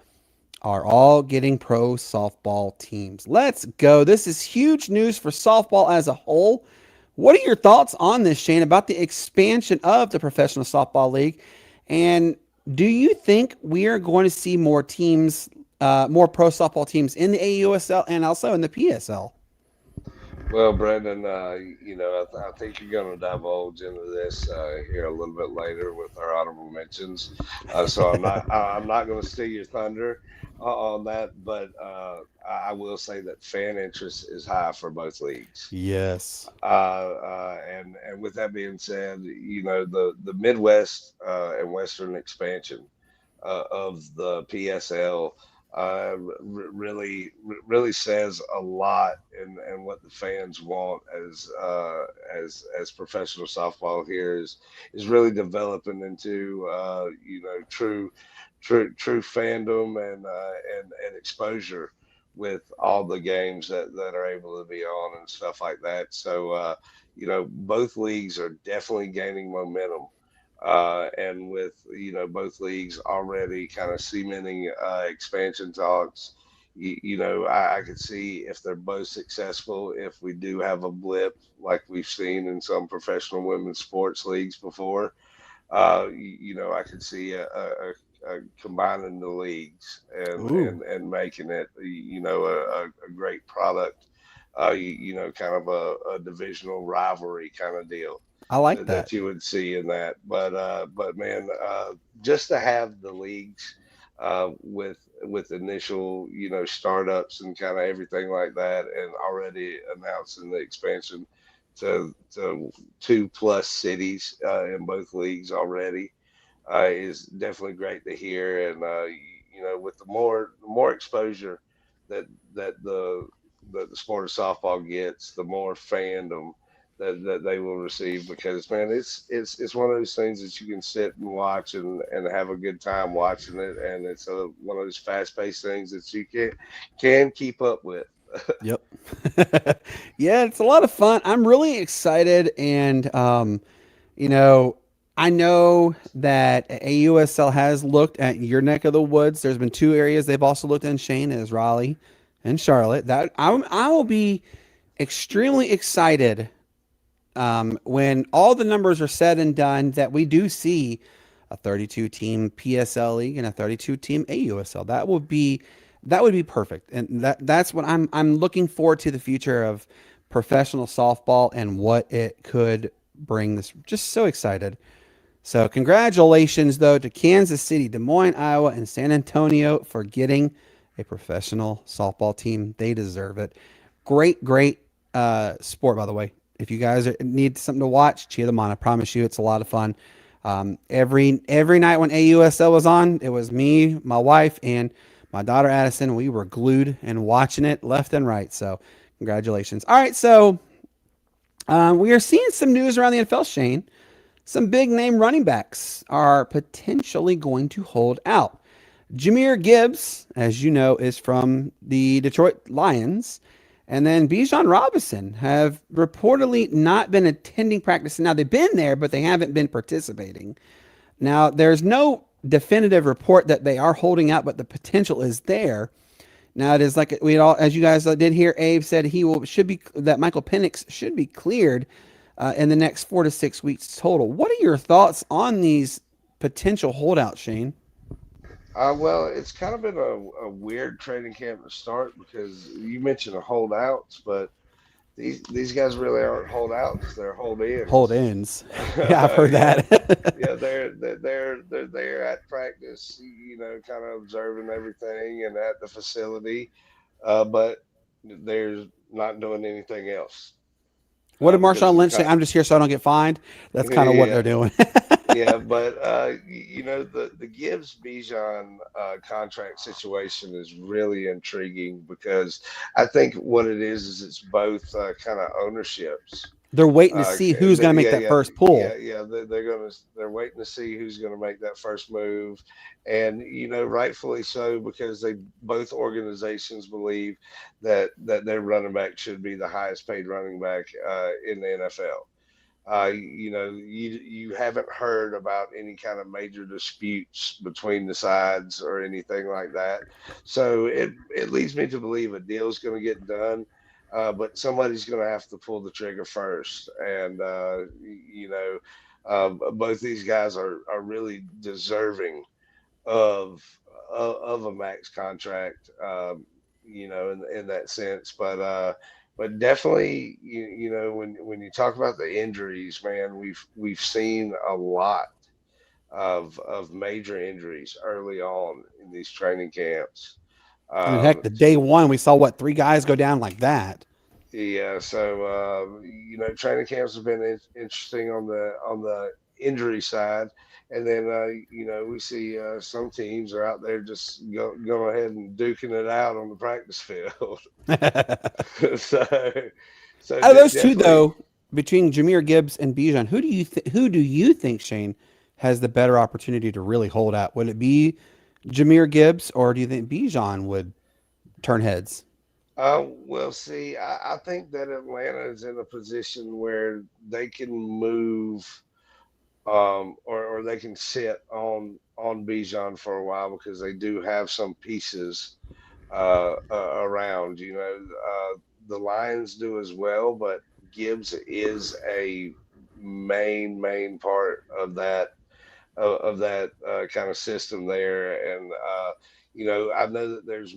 are all getting pro softball teams. Let's go. This is huge news for softball as a whole. What are your thoughts on this, Shane, about the expansion of the Professional Softball League? And do you think we are going to see more teams, more pro softball teams in the AUSL and also in the PSL? Well, Brendan, I think you're going to divulge into this here a little bit later with our honorable mentions. So I'm not going to steal your thunder on that, but I will say that fan interest is high for both leagues. Yes. And with that being said, the Midwest and Western expansion of the PSL really says a lot and what the fans want as professional softball here is really developing into true fandom and exposure with all the games that are able to be on and stuff like that. So, both leagues are definitely gaining momentum. And with, both leagues already kind of cementing expansion talks, I could see if they're both successful, if we do have a blip like we've seen in some professional women's sports leagues before, I could see a combining the leagues Ooh, and making it, a great product, kind of a divisional rivalry kind of deal I like that that. you would see in that. But man, just to have the leagues with initial, startups and kind of everything like that, and already announcing the expansion to 2+ cities in both leagues already, is definitely great to hear. And with the more exposure that that the the sport of softball gets, the more fandom that they will receive. Because man, it's one of those things that you can sit and watch and have a good time watching it, and it's one of those fast paced things that you can keep up with. Yep. Yeah, it's a lot of fun. I'm really excited, and you know, I know that AUSL has looked at your neck of the woods. There's been two areas they've also looked in, Shane, is Raleigh and Charlotte. That I will be extremely excited when all the numbers are said and done, that we do see a 32 team PSL league and a 32 team AUSL. That would be perfect, and that's what I'm looking forward to, the future of professional softball and what it could bring. This just so excited. So congratulations though to Kansas City, Des Moines, Iowa, and San Antonio for getting a professional softball team. They deserve it. Great sport, by the way. If you guys need something to watch, cheer them on. I promise you, it's a lot of fun. Every night when AUSL was on, it was me, my wife, and my daughter Addison. We were glued and watching it left and right. So congratulations. All right, so we are seeing some news around the NFL, Shane. Some big name running backs are potentially going to hold out. Jahmyr Gibbs, as you know, is from the Detroit Lions. And then Bijan Robinson have reportedly not been attending practice. Now, they've been there, but they haven't been participating. Now, there's no definitive report that they are holding out, but the potential is there. Now, it is like we all, as you guys did hear, Abe said that Michael Penix should be cleared in the next 4 to 6 weeks total. What are your thoughts on these potential holdouts, Shane? Well, it's kind of been a weird training camp to start, because you mentioned the holdouts, but these guys really aren't holdouts; they're Hold hold-ins. ins. Yeah, I've heard Yeah, that. yeah, they're there at practice, kind of observing everything and at the facility, but they're not doing anything else, What did because Marshawn they're Lynch say? kind. I'm just here so I don't get fined. That's kind of what they're Yeah, doing. yeah, but the Gibbs Bijan contract situation is really intriguing, because I think what it is it's both kind of ownerships. They're waiting to see who's going to make Yeah, that yeah, first yeah, pull. yeah. They're waiting to see who's gonna make that first move, and rightfully so, because they both organizations believe that their running back should be the highest paid running back in the NFL. You haven't heard about any kind of major disputes between the sides or anything like that. So it leads me to believe a deal is going to get done, but somebody's going to have to pull the trigger first. And both these guys are really deserving of of a max contract, in that sense. But definitely, when you talk about the injuries, man, we've seen a lot of major injuries early on in these training camps. I mean, heck, Um, the day one we saw what, three guys go down like that. yeah, so training camps have been interesting on the injury side, and then we see some teams are out there just going ahead and duking it out on the practice field. Out so of those two, definitely. though, between Jahmyr Gibbs and Bijan, who do you think, Shane, has the better opportunity to really hold out? Would it be Jahmyr Gibbs, or do you think Bijan would turn heads? Well, see, I think that Atlanta is in a position where they can move, or they can sit on Bijan for a while because they do have some pieces around. The Lions do as well, but Gibbs is a main part of that kind of system there. And I know that there's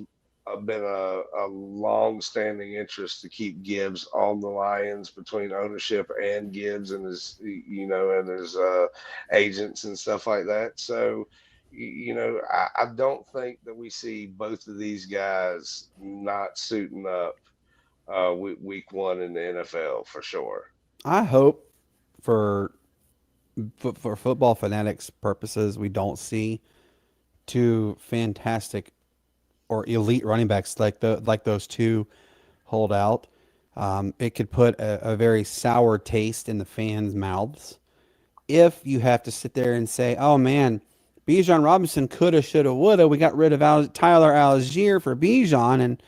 been a long-standing interest to keep Gibbs on the Lions between ownership and Gibbs and his agents and stuff like that. So, I don't think that we see both of these guys not suiting up week one in the NFL for sure. I hope for football fanatics purposes, we don't see two fantastic or elite running backs like those two hold out. It could put a very sour taste in the fans' mouths if you have to sit there and say, "Oh man, Bijan Robinson coulda, shoulda, woulda. We got rid of Tyler Algier for Bijan, and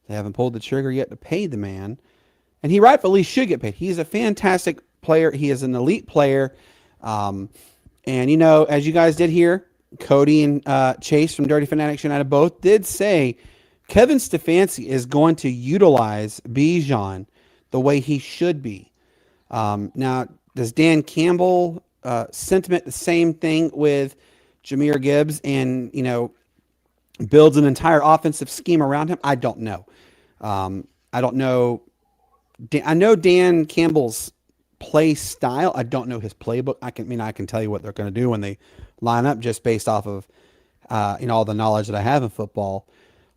they haven't pulled the trigger yet to pay the man." And he rightfully should get paid. He's a fantastic player. He is an elite player. And as you guys did hear, Cody and Chase from Dirty Fanatics United both did say Kevin Stefanski is going to utilize Bijan the way he should be. Now, does Dan Campbell sentiment the same thing with Jahmyr Gibbs and, builds an entire offensive scheme around him? I don't know. I don't know. I know Dan Campbell's play style. I don't know his playbook. I can tell you what they're going to do when they line up just based off of, all the knowledge that I have in football.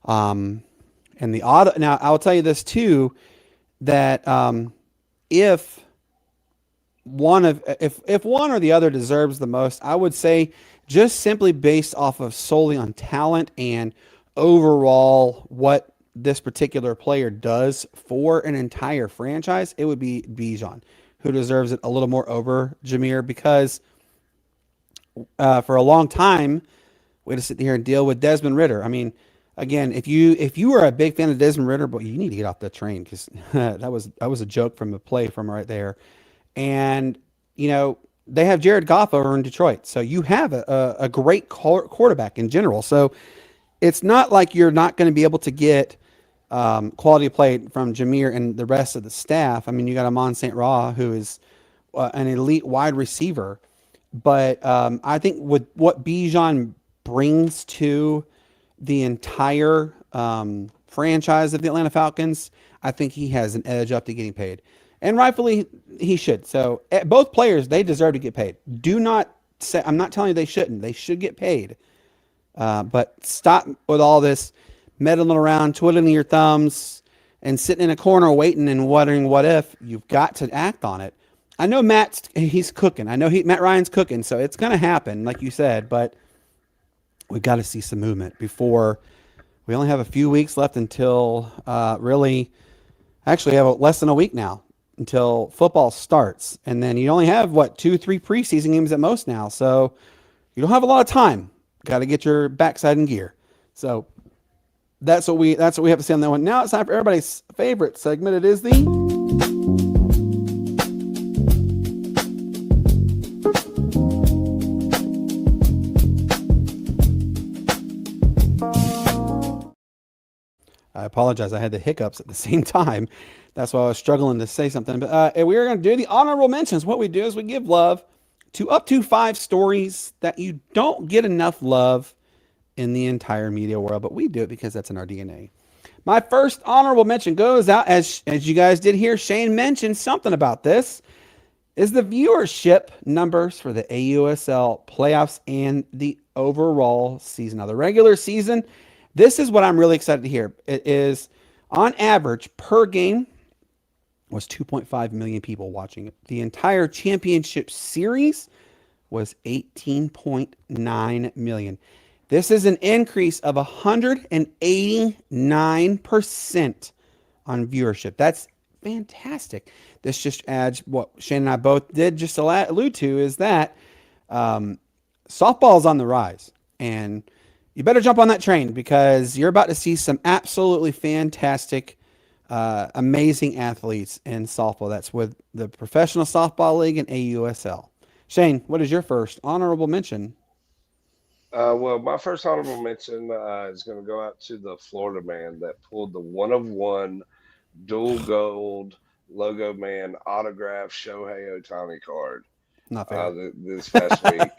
And now I'll tell you this too, that if one or the other deserves the most, I would say just simply based off of solely on talent and overall what this particular player does for an entire franchise, it would be Bijan, who deserves it a little more over Jahmyr, because for a long time we had to sit here and deal with Desmond Ridder. I mean, again, if you are a big fan of Desmond Ridder, but you need to get off that train, because that was a joke from the play from right there. And they have Jared Goff over in Detroit, so you have a great quarterback in general. So it's not like you're not going to be able to get quality play from Jahmyr and the rest of the staff. I mean, you got Amon St. Ra, who is an elite wide receiver. But I think with what Bijan brings to the entire franchise of the Atlanta Falcons, I think he has an edge up to getting paid. And rightfully, he should. So both players, they deserve to get paid. Do not say, I'm not telling you they shouldn't. They should get paid. But stop with all this meddling around, twiddling your thumbs, and sitting in a corner waiting and wondering what if. You've got to act on it. I know he's cooking. I know Matt Ryan's cooking, so it's going to happen, like you said. But we've got to see some movement before. We only have a few weeks left until actually have less than a week now until football starts. And then you only have, 2-3 preseason games at most now. So you don't have a lot of time. Got to get your backside in gear. So that's what we have to say on that one. Now it's time for everybody's favorite segment. It is the I apologize. I had the hiccups at the same time. That's why I was struggling to say something. But we are going to do the honorable mentions. What we do is we give love to up to 5 stories that you don't get enough love in the entire media world, but we do it because that's in our DNA. My first honorable mention goes out, as you guys did hear, Shane mentioned something about this, is the viewership numbers for the AUSL playoffs and the overall season. Now, the regular season, this is what I'm really excited to hear. It is, on average, per game, was 2.5 million people watching it. The entire championship series was 18.9 million. This is an increase of 189% on viewership. That's fantastic. This just adds what Shane and I both did just allude to, is that softball is on the rise. And you better jump on that train because you're about to see some absolutely fantastic, amazing athletes in softball. That's with the Professional Softball League and AUSL. Shane, what is your first honorable mention? Well, my first honorable mention is going to go out to the Florida man that pulled the one of one dual gold logo man autograph Shohei Ohtani card Not fair. this past week.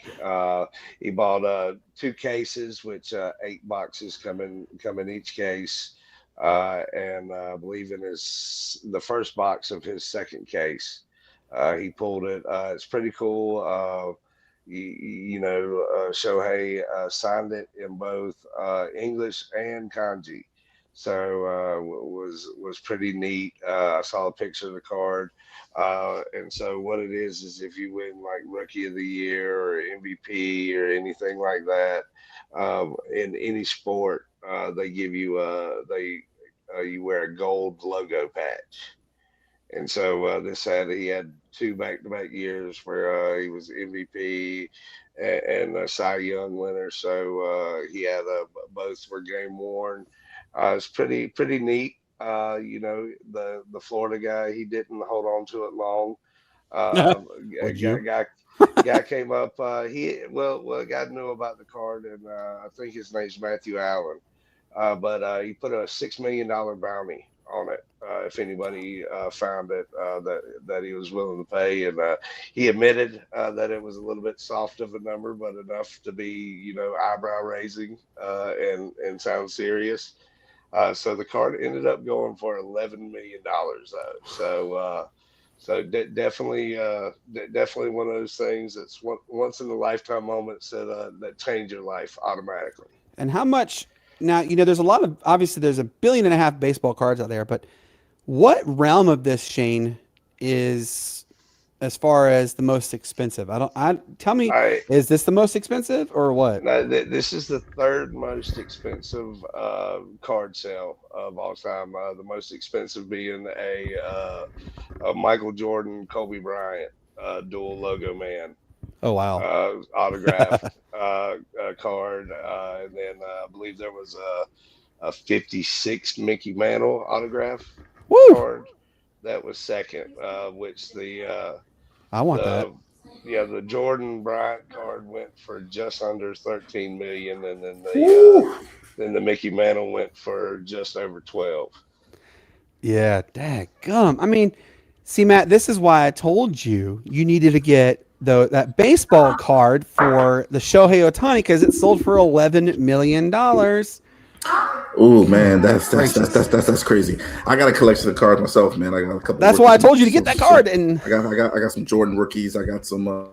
He bought two cases, which 8 boxes come in each case, and I believe in the first box of his second case, he pulled it. It's pretty cool. Shohei signed it in both English and kanji, so was pretty neat. I saw a picture of the card, and so what it is if you win like Rookie of the Year or MVP or anything like that in any sport, they give you you wear a gold logo patch. And so he had 2 back-to-back years where he was MVP and a Cy Young winner. So he had both were game worn. It's pretty neat. The Florida guy, he didn't hold on to it long. Would you? Guy came up. A guy knew about the card, and I think his name's Matthew Allen. But he put a $6 million bounty on it if anybody found it that he was willing to pay, and he admitted that it was a little bit soft of a number, but enough to be eyebrow raising and sound serious. So the card ended up going for $11 million though. Definitely one of those things that's once in a lifetime moments that change your life automatically. And how much now, there's obviously there's 1.5 billion baseball cards out there, but what realm of this, Shane, is as far as the most expensive? Tell me, is this the most expensive or what? No, this is the third most expensive card sale of all time. The most expensive being a Michael Jordan, Kobe Bryant dual logo man. Oh wow! Autographed card, and then I believe there was a 56 Mickey Mantle autograph card that was second. Which I want that. Yeah, the Jordan Bryant card went for just under 13 million, and then the Mickey Mantle went for just over 12. Yeah, daggum. I mean, see, Matt, this is why I told you needed to get that baseball card for the Shohei Ohtani because it sold for $11 million. Oh man, that's crazy. I got a collection of cards myself, man. I got a couple. That's why I told you to get that card. And I got some Jordan rookies. I got some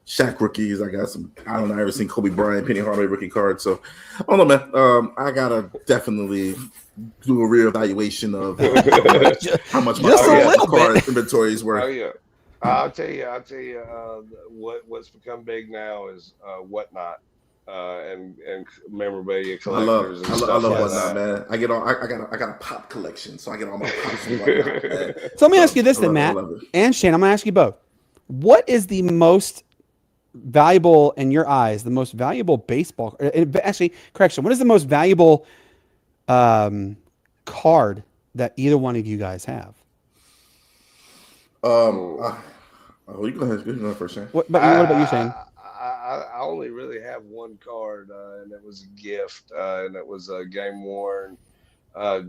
Shaq rookies. I got some. I don't know. I ever seen Kobe Bryant, Penny Hardaway rookie cards. So I don't know, man. I gotta definitely do a reevaluation of how much my card inventories were. Oh yeah. I'll tell you. What's become big now is Whatnot and memorabilia collectors. I love Whatnot, man. I got a pop collection, so I get all my pops and Whatnot, man. So let me ask you this then, Matt and Shane. I'm gonna ask you both. What is the most valuable in your eyes? The most valuable baseball? Actually, correction. What is the most valuable card that either one of you guys have? You go ahead. Go first, Shane. What about you, Shane? I only really have one card, and it was a gift, and it was a game worn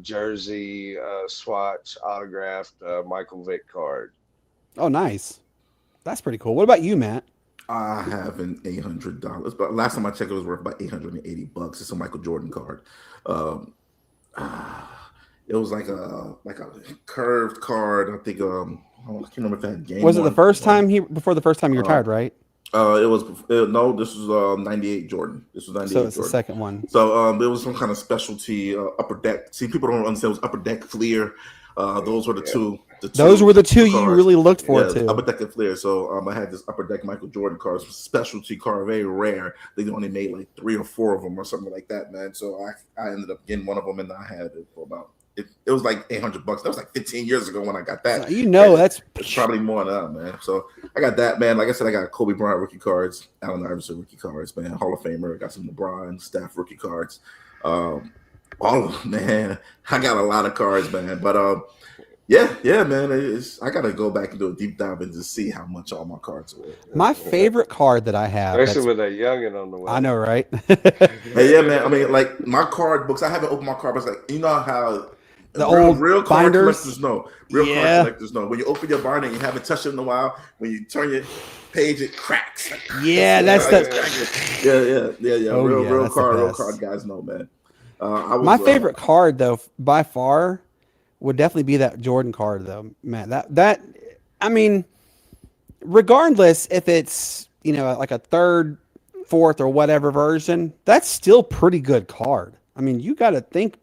jersey swatch autographed Michael Vick card. Oh, nice. That's pretty cool. What about you, Matt? I have an $800, but last time I checked, it was worth about $880. It's a Michael Jordan card. It was like a curved card. I think I can't remember if that had game. Was it the first time before the first time he retired, right? It was no. This was 98 Jordan. This was 98. So it's Jordan. The second one. So there was some kind of specialty upper deck. See, people don't understand. It was upper deck Fleer. Those were the two. Those were the two you really looked for too. Upper deck and Fleer. So I had this upper deck Michael Jordan card, specialty card, very rare. They only made like 3 or 4 of them or something like that, man. So I ended up getting one of them, and I had it for about it was like $800. That was like 15 years ago when I got that. That's it's probably more now, man. So I got that, man. Like I said, I got Kobe Bryant rookie cards, Allen Iverson rookie cards, man. Hall of Famer. I got some LeBron, Steph rookie cards. Man, I got a lot of cards, man. But yeah, man. I gotta go back and do a deep dive and just see how much all my cards are worth. My favorite card that I have, especially with a youngin on the way. I know, right? Hey, yeah, man. I mean, like my card books. I haven't opened my card books. Like, you know how the old real card binders? collectors know. Real card collectors know. When you open your binder and you haven't touched it in a while, when you turn your page, it cracks. Yeah, that's the. Yeah. Oh, real card guys know, man. My favorite card, though, by far, would definitely be that Jordan card, though, man. That I mean, regardless if it's like a third, fourth, or whatever version, that's still pretty good card. I mean, you got to think,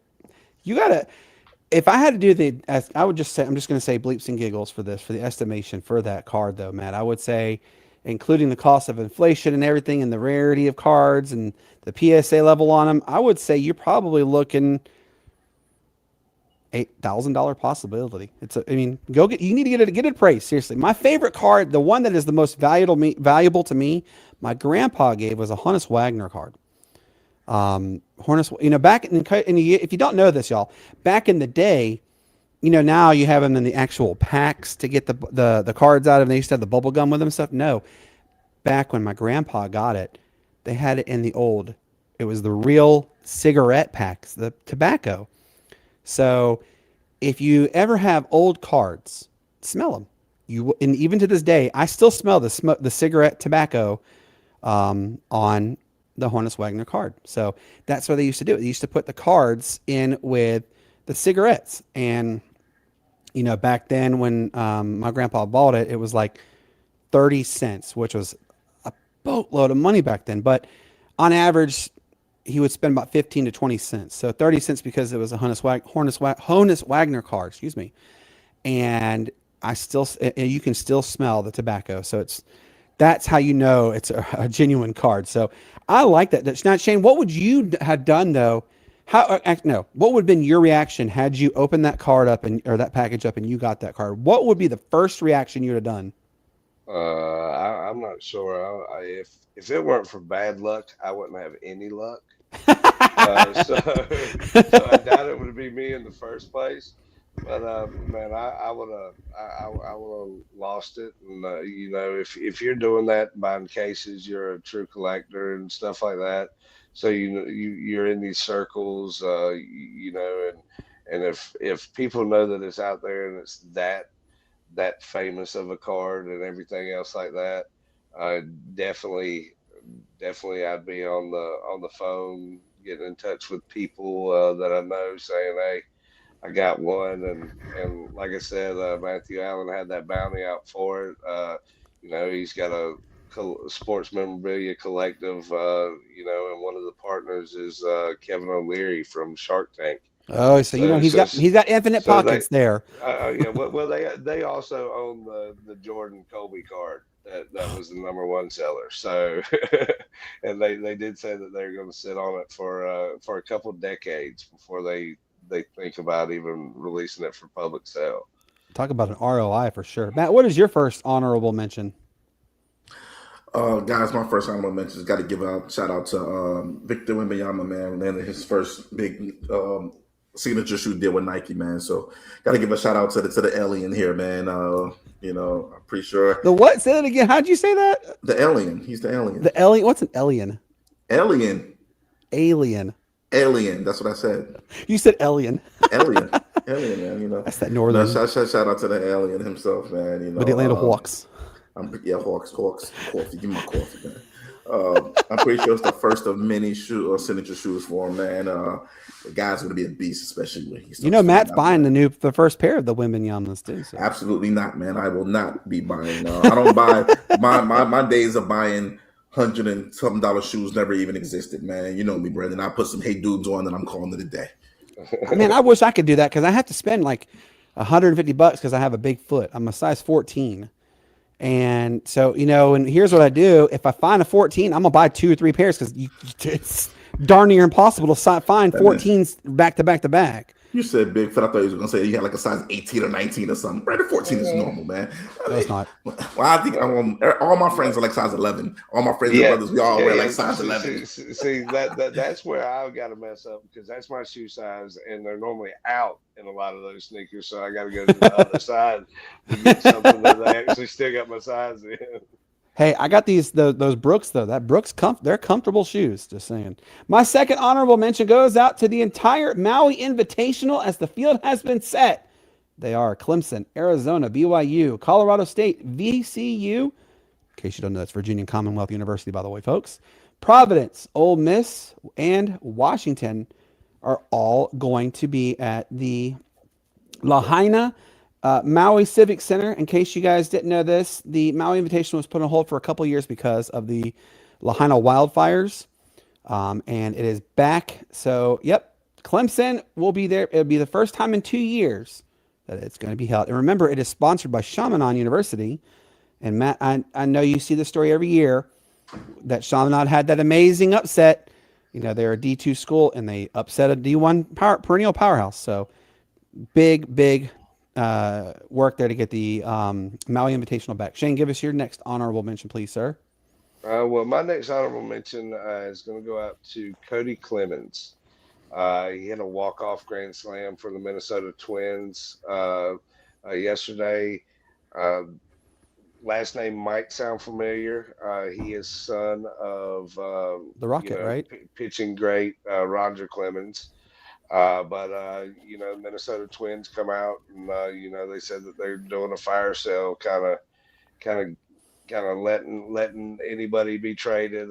if I had to do I would just say, I'm just going to say bleeps and giggles for the estimation for that card, though, Matt. I would say, including the cost of inflation and everything and the rarity of cards and the PSA level on them, I would say you're probably looking $8,000 possibility. You need to get it appraised. Seriously. My favorite card, the one that is the most valuable to me, my grandpa gave, was a Honus Wagner card. Back if you don't know this, y'all, back in the day, now you have them in the actual packs to get the cards out of them. They used to have the bubble gum with them and stuff. No, back when my grandpa got it, they had it in it was the real cigarette packs, the tobacco. So if you ever have old cards, smell them. And even to this day, I still smell the cigarette tobacco on the Honus Wagner card. So that's what they used to do. They used to put the cards in with the cigarettes. And, back then when my grandpa bought it, it was like 30 cents, which was a boatload of money back then. But on average, he would spend about 15 to 20 cents. So 30 cents because it was a Honus Wagner card, excuse me. And you can still smell the tobacco. So that's how you know it's a genuine card. So I like that. Now, Shane, what would you have done though? What would have been your reaction had you opened that card up or that package up and you got that card? What would be the first reaction you'd have done? I'm not sure. If it weren't for bad luck, I wouldn't have any luck. So I doubt it would be me in the first place. But man, I would have lost it. And if you're doing that, buying cases, you're a true collector and stuff like that. So you're in these circles, and if people know that it's out there and it's that famous of a card and everything else like that, definitely I'd be on the phone getting in touch with people that I know, saying, hey, I got one. And like I said, Matthew Allen had that bounty out for it. He's got a sports memorabilia collective, and one of the partners is Kevin O'Leary from Shark Tank. Oh, so he's got infinite pockets there. Well, they also own the Jordan Kobe card that was the #1 seller. So, and they did say that they're going to sit on it for a couple decades before they think about even releasing it for public sale. Talk about an ROI for sure. Matt, what is your first honorable mention? Guys, my first honorable mention has got to give a shout out to Victor Wembanyama, man, landed his first big signature shoe deal with Nike, man. So got to give a shout out to the alien here, man. I'm pretty sure. The what? Say that again. How'd you say that? The alien. He's the alien. The alien. What's an alien? Alien. Alien. That's what I said. You said alien. Alien, man. That's that northern. Shout out to the alien himself, man. With the Atlanta Hawks. Hawks. Coffee. Give me my coffee, man. I'm pretty sure it's the first of many signature shoes for him, man. The guy's going to be a beast, especially when he's. Matt's buying the first pair of the Wembanyama's too. So. Absolutely not, man. I will not be buying. I don't buy. My days of buying $100 and something shoes never even existed, man. You know me, Brandon. I put some Hey Dudes on, and I'm calling it a day. Man, I wish I could do that because I have to spend like $150 because I have a big foot. I'm a size 14. And so, and here's what I do. If I find a 14, I'm going to buy 2 or 3 pairs because it's darn near impossible to find 14s back to back to back. You said big foot. I thought you was gonna say you had like a size 18 or 19 or something. Right, 14 is normal, man. No, it's not. Well, I think all my friends are like size 11. All my friends and Yeah, brothers, we all yeah, wear yeah. like size 11. See, that's where I've got to mess up because that's my shoe size, and they're normally out in a lot of those sneakers. So I got to go to the other side to get something that they actually still got my size in. Hey, I got those Brooks though. That Brooks they're comfortable shoes. Just saying. My second honorable mention goes out to the entire Maui Invitational as the field has been set. They are Clemson, Arizona, BYU, Colorado State, VCU. In case you don't know, that's Virginia Commonwealth University, by the way, folks. Providence, Ole Miss, and Washington are all going to be at the Lahaina Maui Civic Center. In case you guys didn't know this, the Maui Invitational was put on hold for a couple years because of the Lahaina wildfires, and it is back. So, yep, Clemson will be there. It'll be the first time in 2 years that it's going to be held. And remember, it is sponsored by Chaminade University. And Matt, I know you see the story every year that Chaminade had that amazing upset. You know, they're a D2 school, and they upset a D1 perennial powerhouse. So, big work there to get the Maui Invitational back. Shane, give us your next honorable mention, please, sir. Well, my next honorable mention is going to go out to Cody Clemens. He had a walk-off grand slam for the Minnesota Twins yesterday. Last name might sound familiar. He is son of The Rocket, right? Pitching great Roger Clemens. Minnesota Twins come out and they said that they're doing a fire sale, kind of letting anybody be traded,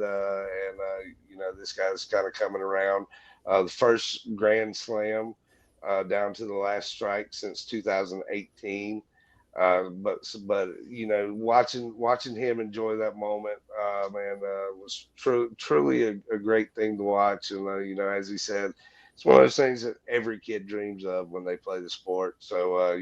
this guy's kind of coming around. The first grand slam down to the last strike since 2018. Watching him enjoy that moment, was truly a great thing to watch. And as he said, it's one of those things that every kid dreams of when they play the sport. So,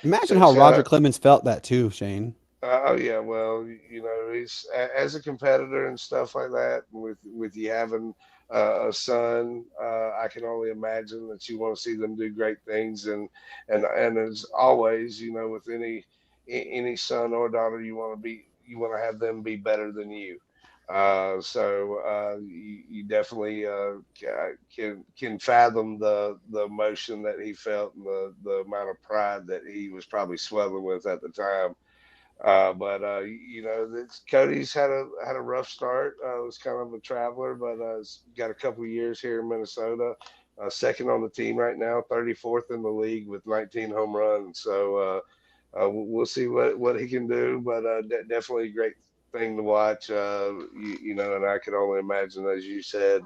Imagine how Roger Clemens felt that too, Shane. Oh yeah, well, he's as a competitor and stuff like that. With you having a son, I can only imagine that you want to see them do great things. And as always, with any son or daughter, you want to have them be better than you. You definitely can fathom the emotion that he felt and the amount of pride that he was probably swelling with at the time. Cody's had a rough start. Was kind of a traveler, but he's got a couple of years here in Minnesota. Second on the team right now, 34th in the league with 19 home runs. So we'll see what he can do, but definitely a great thing to watch. And I can only imagine, as you said,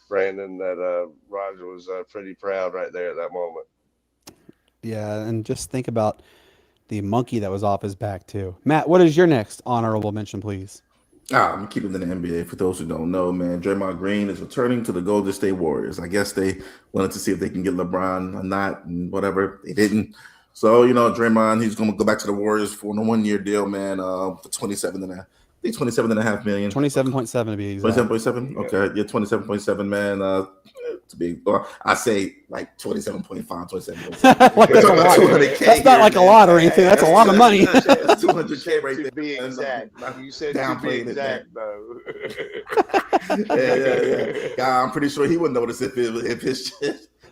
Brandon, that Roger was pretty proud right there at that moment. Yeah, and just think about the monkey that was off his back too. Matt, what is your next honorable mention, please? I'm keeping it in the NBA. For those who don't know, man, Draymond Green is returning to the Golden State Warriors. I guess they wanted to see if they can get LeBron or not, and whatever. They didn't. So, Draymond, he's going to go back to the Warriors for a 1-year deal, man, for $27.5 million. 27.7 to be exact. 27.7? Okay, yeah, 27.7, man. I say like 27.5, 27.7. Like that's a lot. That's not like a lot or anything. That's a lot of money. That's $200K right there. To be exact. You said to be exact, though. Yeah. I'm pretty sure he would notice if his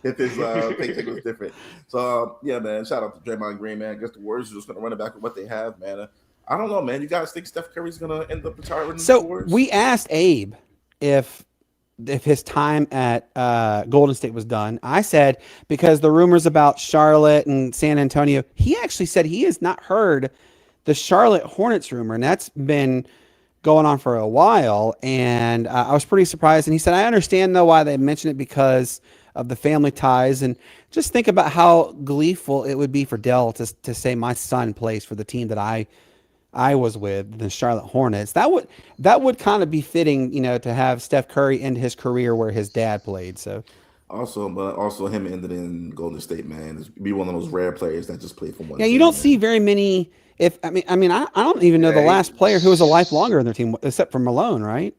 paycheck was different. So, yeah, man, shout out to Draymond Green, man. I guess the Warriors are just going to run it back with what they have, man. I don't know, man. You guys think Steph Curry's going to end up retiring? So we asked Abe if his time at Golden State was done. I said, because the rumors about Charlotte and San Antonio, he actually said he has not heard the Charlotte Hornets rumor, and that's been going on for a while. And I was pretty surprised. And he said, I understand, though, why they mention it because of the family ties. And just think about how gleeful it would be for Dell to say my son plays for the team that I was with, the Charlotte Hornets. That would kind of be fitting, to have Steph Curry end his career where his dad played. So also him ended in Golden State, man. It'd be one of those rare players that just played for one. Yeah, team, you don't man. see very many. I don't even know the last player who was a life longer in their team, except for Malone, right?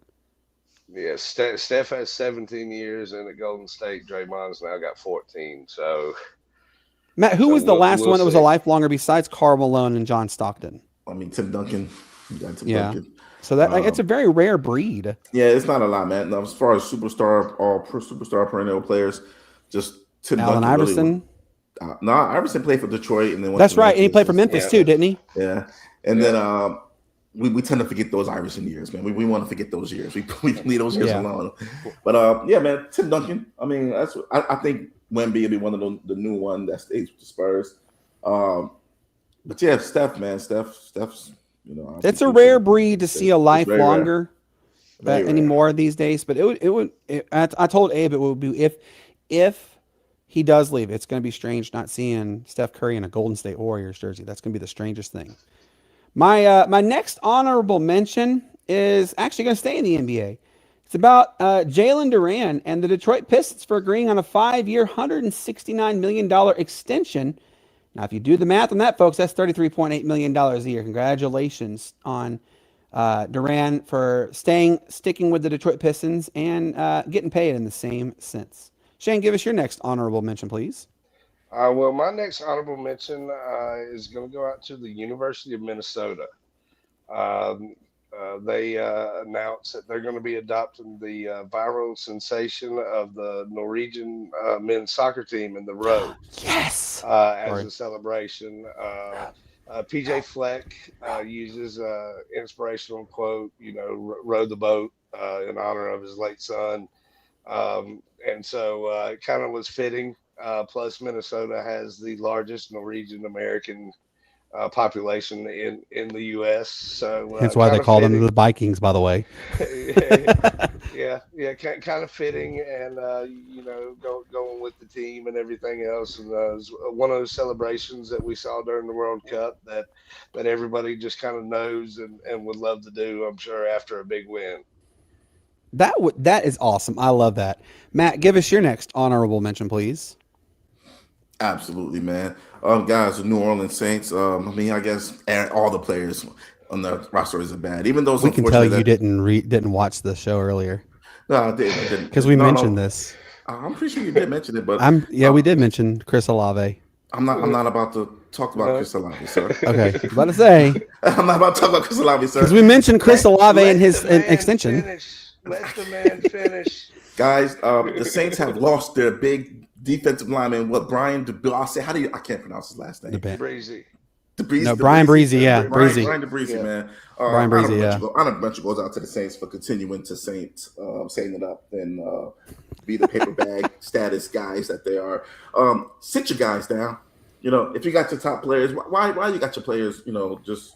Yeah, Steph has 17 years in at Golden State. Draymond's now got 14. So Matt, who So was the last we'll one that was see. a lifelonger besides Karl Malone and John Stockton? I mean, Tim Duncan. You got Tim Yeah. Duncan. So that it's a very rare breed. Yeah, it's not a lot, man. Now, as far as superstar perennial players, just Tim Allen Duncan. Iverson. No, Iverson played for Detroit and then went That's to right. And he played for Memphis. Memphis too, didn't he? Yeah, and then we tend to forget those Iverson years, man. We want to forget those years. We leave those years alone. But yeah, man, Tim Duncan. I mean, that's I think Wemby will be one of the new one that stays with the Spurs. But yeah, Steph, man, Steph's. You know, it's a rare breed to see a lifelonger Very anymore these days. But I told Abe it would be if he does leave, it's going to be strange not seeing Steph Curry in a Golden State Warriors jersey. That's going to be the strangest thing. My next honorable mention is actually going to stay in the NBA. It's about Jalen Duran and the Detroit Pistons for agreeing on a 5-year, $169 million extension. Now, if you do the math on that, folks, that's $33.8 million a year. Congratulations on Duran for sticking with the Detroit Pistons and getting paid in the same sense. Shane, give us your next honorable mention, please. Well, my next honorable mention is going to go out to the University of Minnesota. They announced that they're going to be adopting the viral sensation of the Norwegian men's soccer team in the road. Yes. As a celebration. PJ Fleck uses inspirational quote, rowed the boat in honor of his late son. And so it kind of was fitting. Plus, Minnesota has the largest Norwegian American population in the U.S. So that's why they call them the Vikings, by the way. yeah, kind of fitting, and going with the team and everything else. And it was one of those celebrations that we saw during the World Cup that everybody just kind of knows and would love to do, I'm sure, after a big win. That is awesome. I love that. Matt, give us your next honorable mention, please. Absolutely, man. Guys, the New Orleans Saints. I mean, I guess all the players on the roster is bad. Even those we can tell you didn't watch the show earlier. No, I didn't. Because we mentioned this. I'm pretty sure you did mention it, but we did mention Chris Olave. I'm not about to talk about Chris Olave, sir. Okay, about to say. I'm not about to talk about Chris Olave, sir. Because we mentioned Chris Olave and his extension. Let the man finish. Guys, the Saints have lost their big defensive lineman. Brian DeBreezy? I can't pronounce his last name. Breezy. No, Brian Breezy, yeah. Breezy. Brian DeBreezy, man. Brian Breezy, yeah. Honorable mention goes out to the Saints for continuing to saying it up and be the paper bag status guys that they are. Sit your guys down. If you got your top players, why you got your players, just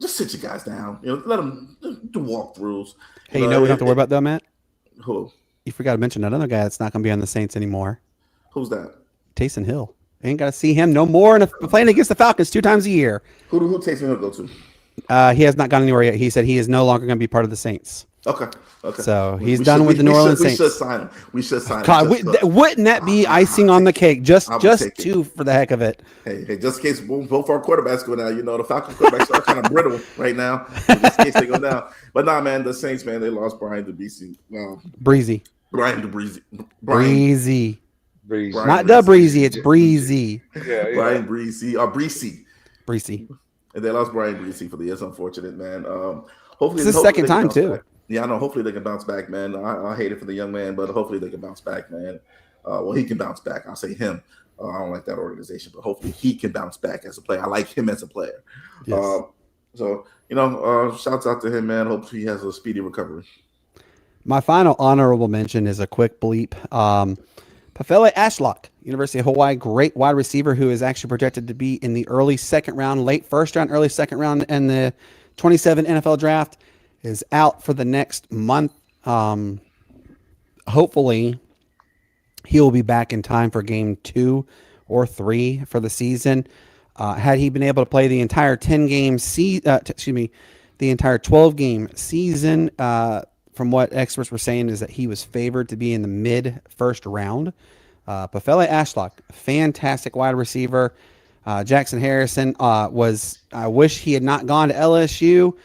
sit your guys down. Let them do walkthroughs. Hey, we don't have to worry about that, Matt? Who? You forgot to mention another guy that's not going to be on the Saints anymore. Who's that? Taysom Hill. Ain't got to see him no more playing against the Falcons 2 times a year. Who Taysom Hill go to? He has not gone anywhere yet. He said he is no longer going to be part of the Saints. Okay. So he's done with the New Orleans Saints. We should sign him. God, wouldn't that be icing on the cake? Just two for the heck of it. Hey, just in case both our quarterbacks go down, the Falcons quarterbacks are kind of brittle right now. Just in case they go down. But nah, man, the Saints, man, they lost Brian DeBreezy. Breezy. Brian DeBreezy. Breezy. Breezy. Not the Breezy, it's Breezy. Yeah. Brian Breezy. Breezy. And they lost Brian Breezy for the year. It's unfortunate, man. Hopefully, it's the second time, too. Back. Yeah, I know. Hopefully they can bounce back, man. I hate it for the young man, but hopefully they can bounce back, man. Well, he can bounce back. I'll say him. I don't like that organization, but hopefully he can bounce back as a player. I like him as a player. Yes. Shouts out to him, man. Hopefully he has a speedy recovery. My final honorable mention is a quick bleep. Pafele Ashlock, University of Hawaii, great wide receiver who is actually projected to be in the early second round, late first round, early second round in the 27 NFL draft, is out for the next month. Hopefully, he will be back in time for game 2 or 3 for the season. Had he been able to play the entire 10-game the entire 12-game season, from what experts were saying, is that he was favored to be in the mid-first round. Pafele Ashlock, fantastic wide receiver. Jackson Harrison I wish he had not gone to LSU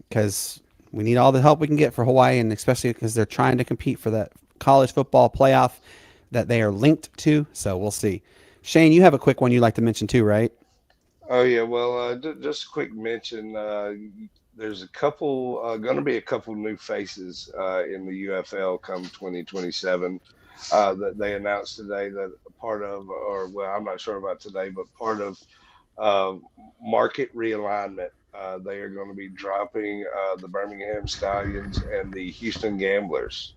because we need all the help we can get for Hawaii, and especially because they're trying to compete for that college football playoff that they are linked to. So we'll see. Shane, you have a quick one you'd like to mention too, right? Oh yeah, well, just a quick mention. There's going to be a couple new faces in the UFL come 2027 that they announced today that part of, or well, I'm not sure about today, but part of uh, market realignment. They are going to be dropping the Birmingham Stallions and the Houston Gamblers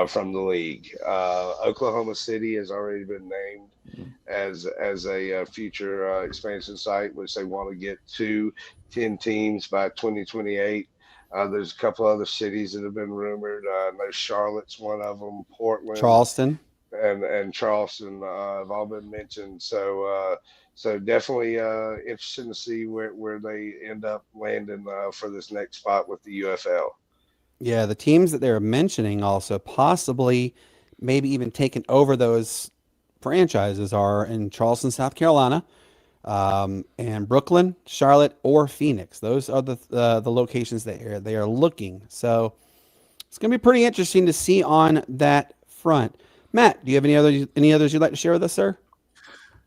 from the league. Oklahoma City has already been named as a future expansion site, which they want to get to 10 teams by 2028. There's a couple other cities that have been rumored. I know Charlotte's one of them, Portland, Charleston. and Charleston have all been mentioned. So definitely interesting to see where they end up landing for this next spot with the UFL. Yeah, the teams that they're mentioning also possibly maybe even taking over those franchises are in Charleston, South Carolina, and Brooklyn, Charlotte, or Phoenix. Those are the locations that they are looking. So it's going to be pretty interesting to see on that front. Matt, do you have any others you'd like to share with us, sir?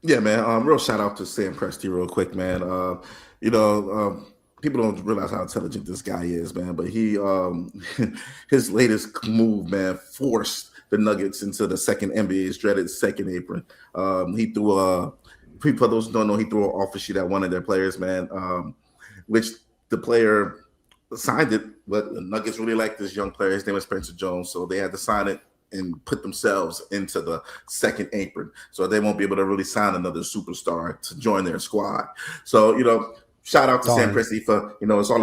Yeah, man. Real shout out to Sam Presti real quick, man. People don't realize how intelligent this guy is, man. But he, his latest move, man, forced the Nuggets into the second NBA's dreaded second apron. He threw for those who don't know, he threw an offer sheet at one of their players, man, which the player signed it, but the Nuggets really liked this young player. His name was Spencer Jones, so they had to sign it and put themselves into the second apron, so they won't be able to really sign another superstar to join their squad. So, shout out to Sam Presti for, it's all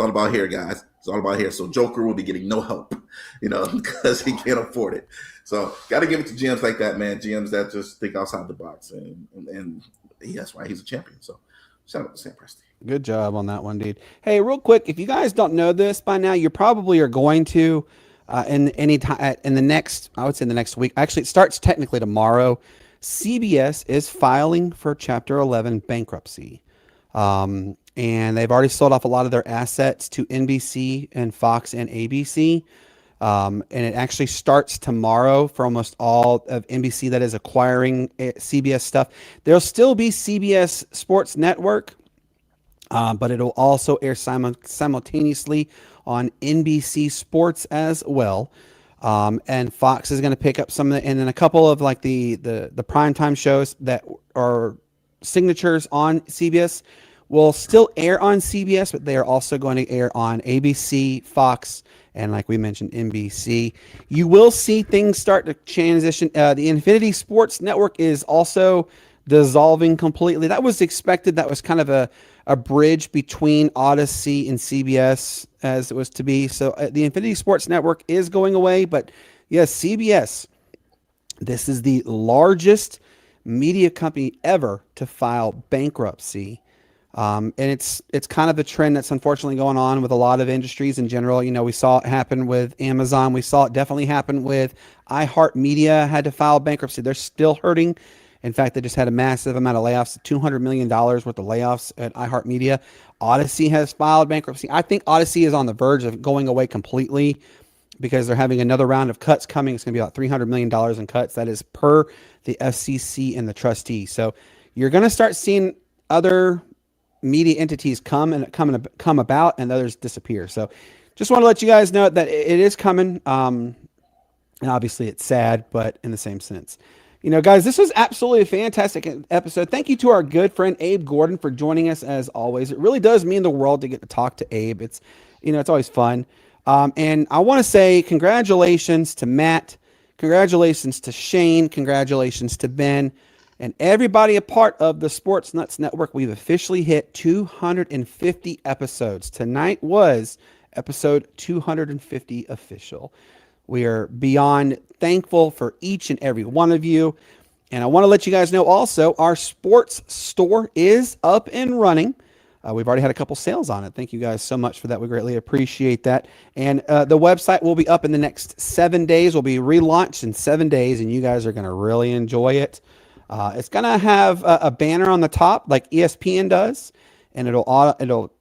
about here, guys. It's all about here. So Joker will be getting no help, because he can't afford it. So got to give it to GMs like that, man. GMs that just think outside the box, and that's why he's a champion. So shout out to Sam Presti. Good job on that one, dude. Hey, real quick, if you guys don't know this by now, you probably are going to. In the next week. Actually, it starts technically tomorrow. CBS is filing for Chapter 11 bankruptcy, and they've already sold off a lot of their assets to NBC and Fox and ABC. And it actually starts tomorrow for almost all of NBC that is acquiring CBS stuff. There'll still be CBS Sports Network, but it'll also air simultaneously on NBC Sports as well. And Fox is going to pick up some of and then a couple of like the primetime shows that are signatures on CBS will still air on CBS, but they are also going to air on ABC, Fox, and like we mentioned, NBC. You will see things start to transition. The Infinity Sports Network is also dissolving completely. That was expected. That was kind of a bridge between Odyssey and CBS as it was to be. So the Infinity Sports Network is going away, but yes, CBS, this is the largest media company ever to file bankruptcy. And it's kind of a trend that's unfortunately going on with a lot of industries in general. We saw it happen with Amazon. We saw it definitely happen with iHeartMedia had to file bankruptcy. They're still hurting. In fact, they just had a massive amount of layoffs, $200 million worth of layoffs at iHeartMedia. Odyssey has filed bankruptcy. I think Odyssey is on the verge of going away completely because they're having another round of cuts coming. It's going to be about $300 million in cuts. That is per the FCC and the trustee. So you're going to start seeing other media entities come about and others disappear. So just want to let you guys know that it is coming. And obviously it's sad, but in the same sense. Guys, this was absolutely a fantastic episode. Thank you to our good friend Abe Gordon for joining us as always. It really does mean the world to get to talk to Abe. It's, it's always fun. And I want to say congratulations to Matt, congratulations to Shane, congratulations to Ben, and everybody a part of the Sportz Nutz Network. We've officially hit 250 episodes. Tonight was episode 250 official. We are beyond thankful for each and every one of you. And I want to let you guys know also our sports store is up and running. We've already had a couple sales on it. Thank you guys so much for that. We greatly appreciate that. And the website will be up in the next 7 days. Will be relaunched in 7 days, and you guys are going to really enjoy it. It's going to have a banner on the top like ESPN does, and it'll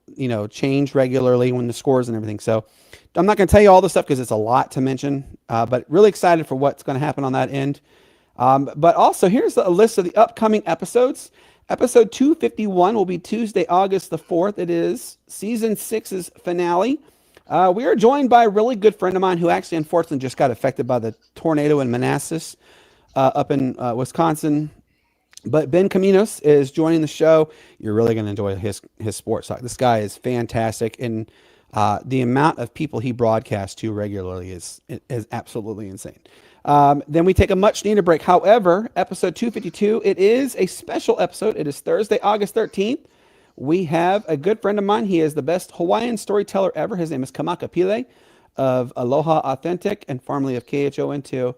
change regularly when the scores and everything. So I'm not going to tell you all the stuff because it's a lot to mention, but really excited for what's going to happen on that end. But also, here's a list of the upcoming episodes. Episode 251 will be Tuesday, August the 4th. It is season 6's finale. We are joined by a really good friend of mine who actually, unfortunately, just got affected by the tornado in Manassas up in Wisconsin. But Ben Caminos is joining the show. You're really going to enjoy his sports talk. This guy is fantastic, and the amount of people he broadcasts to regularly is absolutely insane. Then we take a much needed break. However, episode 252, it is a special episode. It is Thursday, August 13th. We have a good friend of mine. He is the best Hawaiian storyteller ever. His name is Kamaka Pile of Aloha Authentic and formerly of KHON2. You're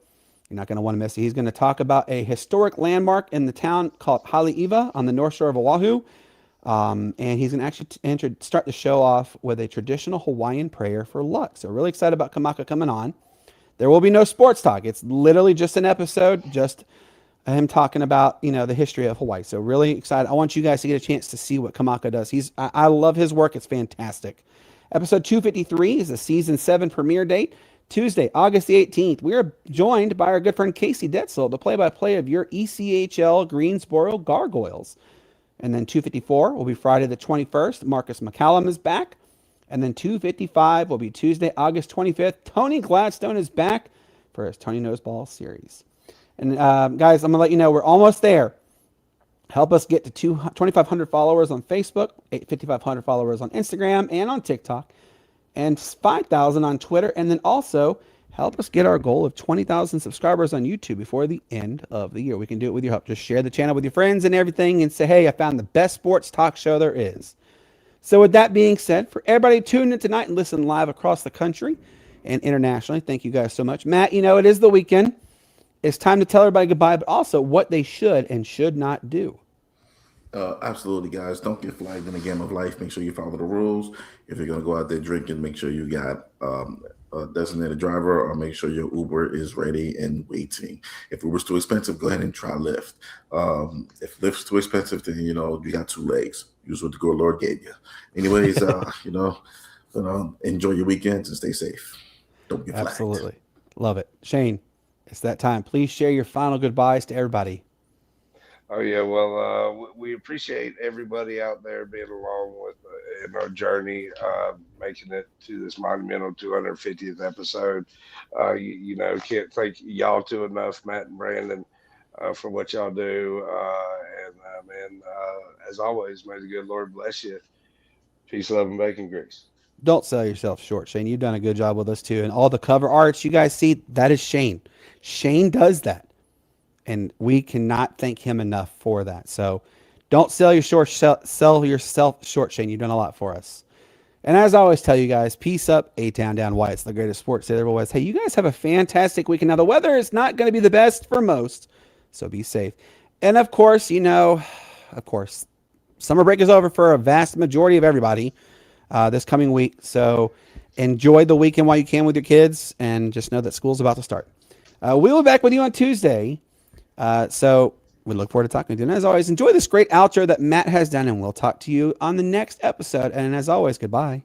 not going to want to miss it. He's going to talk about a historic landmark in the town called Haleiwa on the north shore of Oahu. And he's going to actually start the show off with a traditional Hawaiian prayer for luck. So really excited about Kamaka coming on. There will be no sports talk. It's literally just an episode, just him talking about, the history of Hawaii. So really excited. I want you guys to get a chance to see what Kamaka does. I love his work. It's fantastic. Episode 253 is the season 7 premiere date, Tuesday, August the 18th. We are joined by our good friend Casey Detzel, the play-by-play of your ECHL Greensboro Gargoyles. And then 254 will be Friday the 21st. Marcus McCallum is back. And then 255 will be Tuesday, August 25th. Tony Gladstone is back for his Tony Knows Ball series. And guys, I'm going to let you know we're almost there. Help us get to 2,500 followers on Facebook, 5,500 followers on Instagram and on TikTok, and 5,000 on Twitter. And then also help us get our goal of 20,000 subscribers on YouTube before the end of the year. We can do it with your help. Just share the channel with your friends and everything and say, hey, I found the best sports talk show there is. So with that being said, for everybody tuning in tonight and listening live across the country and internationally, thank you guys so much. Matt, it is the weekend. It's time to tell everybody goodbye, but also what they should and should not do. Absolutely, guys. Don't get flagged in the game of life. Make sure you follow the rules. If you're going to go out there drinking, make sure you got a designated driver, or make sure your Uber is ready and waiting. If Uber's too expensive, go ahead and try Lyft. If Lyft's too expensive, then, you got 2 legs. Use what the good Lord gave you. Anyways, enjoy your weekends and stay safe. Don't get flagged. Absolutely. Love it. Shane, it's that time. Please share your final goodbyes to everybody. Oh yeah, well, we appreciate everybody out there being along with in our journey, making it to this monumental 250th episode. Can't thank y'all too enough, Matt and Brandon, for what y'all do. As always, may the good Lord bless you. Peace, love, and bacon grease. Don't sell yourself short, Shane. You've done a good job with us too, and all the cover arts you guys see, that is Shane. Shane does that. And we cannot thank him enough for that. So don't sell yourself short, Shane. You've done a lot for us. And as I always tell you guys, peace up, A-Town down White. It's the greatest sports day there ever was. Hey, you guys have a fantastic weekend. Now, the weather is not going to be the best for most, so be safe. And of course, summer break is over for a vast majority of everybody this coming week. So enjoy the weekend while you can with your kids, and just know that school's about to start. We'll be back with you on Tuesday. So we look forward to talking to you. And as always, enjoy this great outro that Matt has done, and we'll talk to you on the next episode. And as always, goodbye.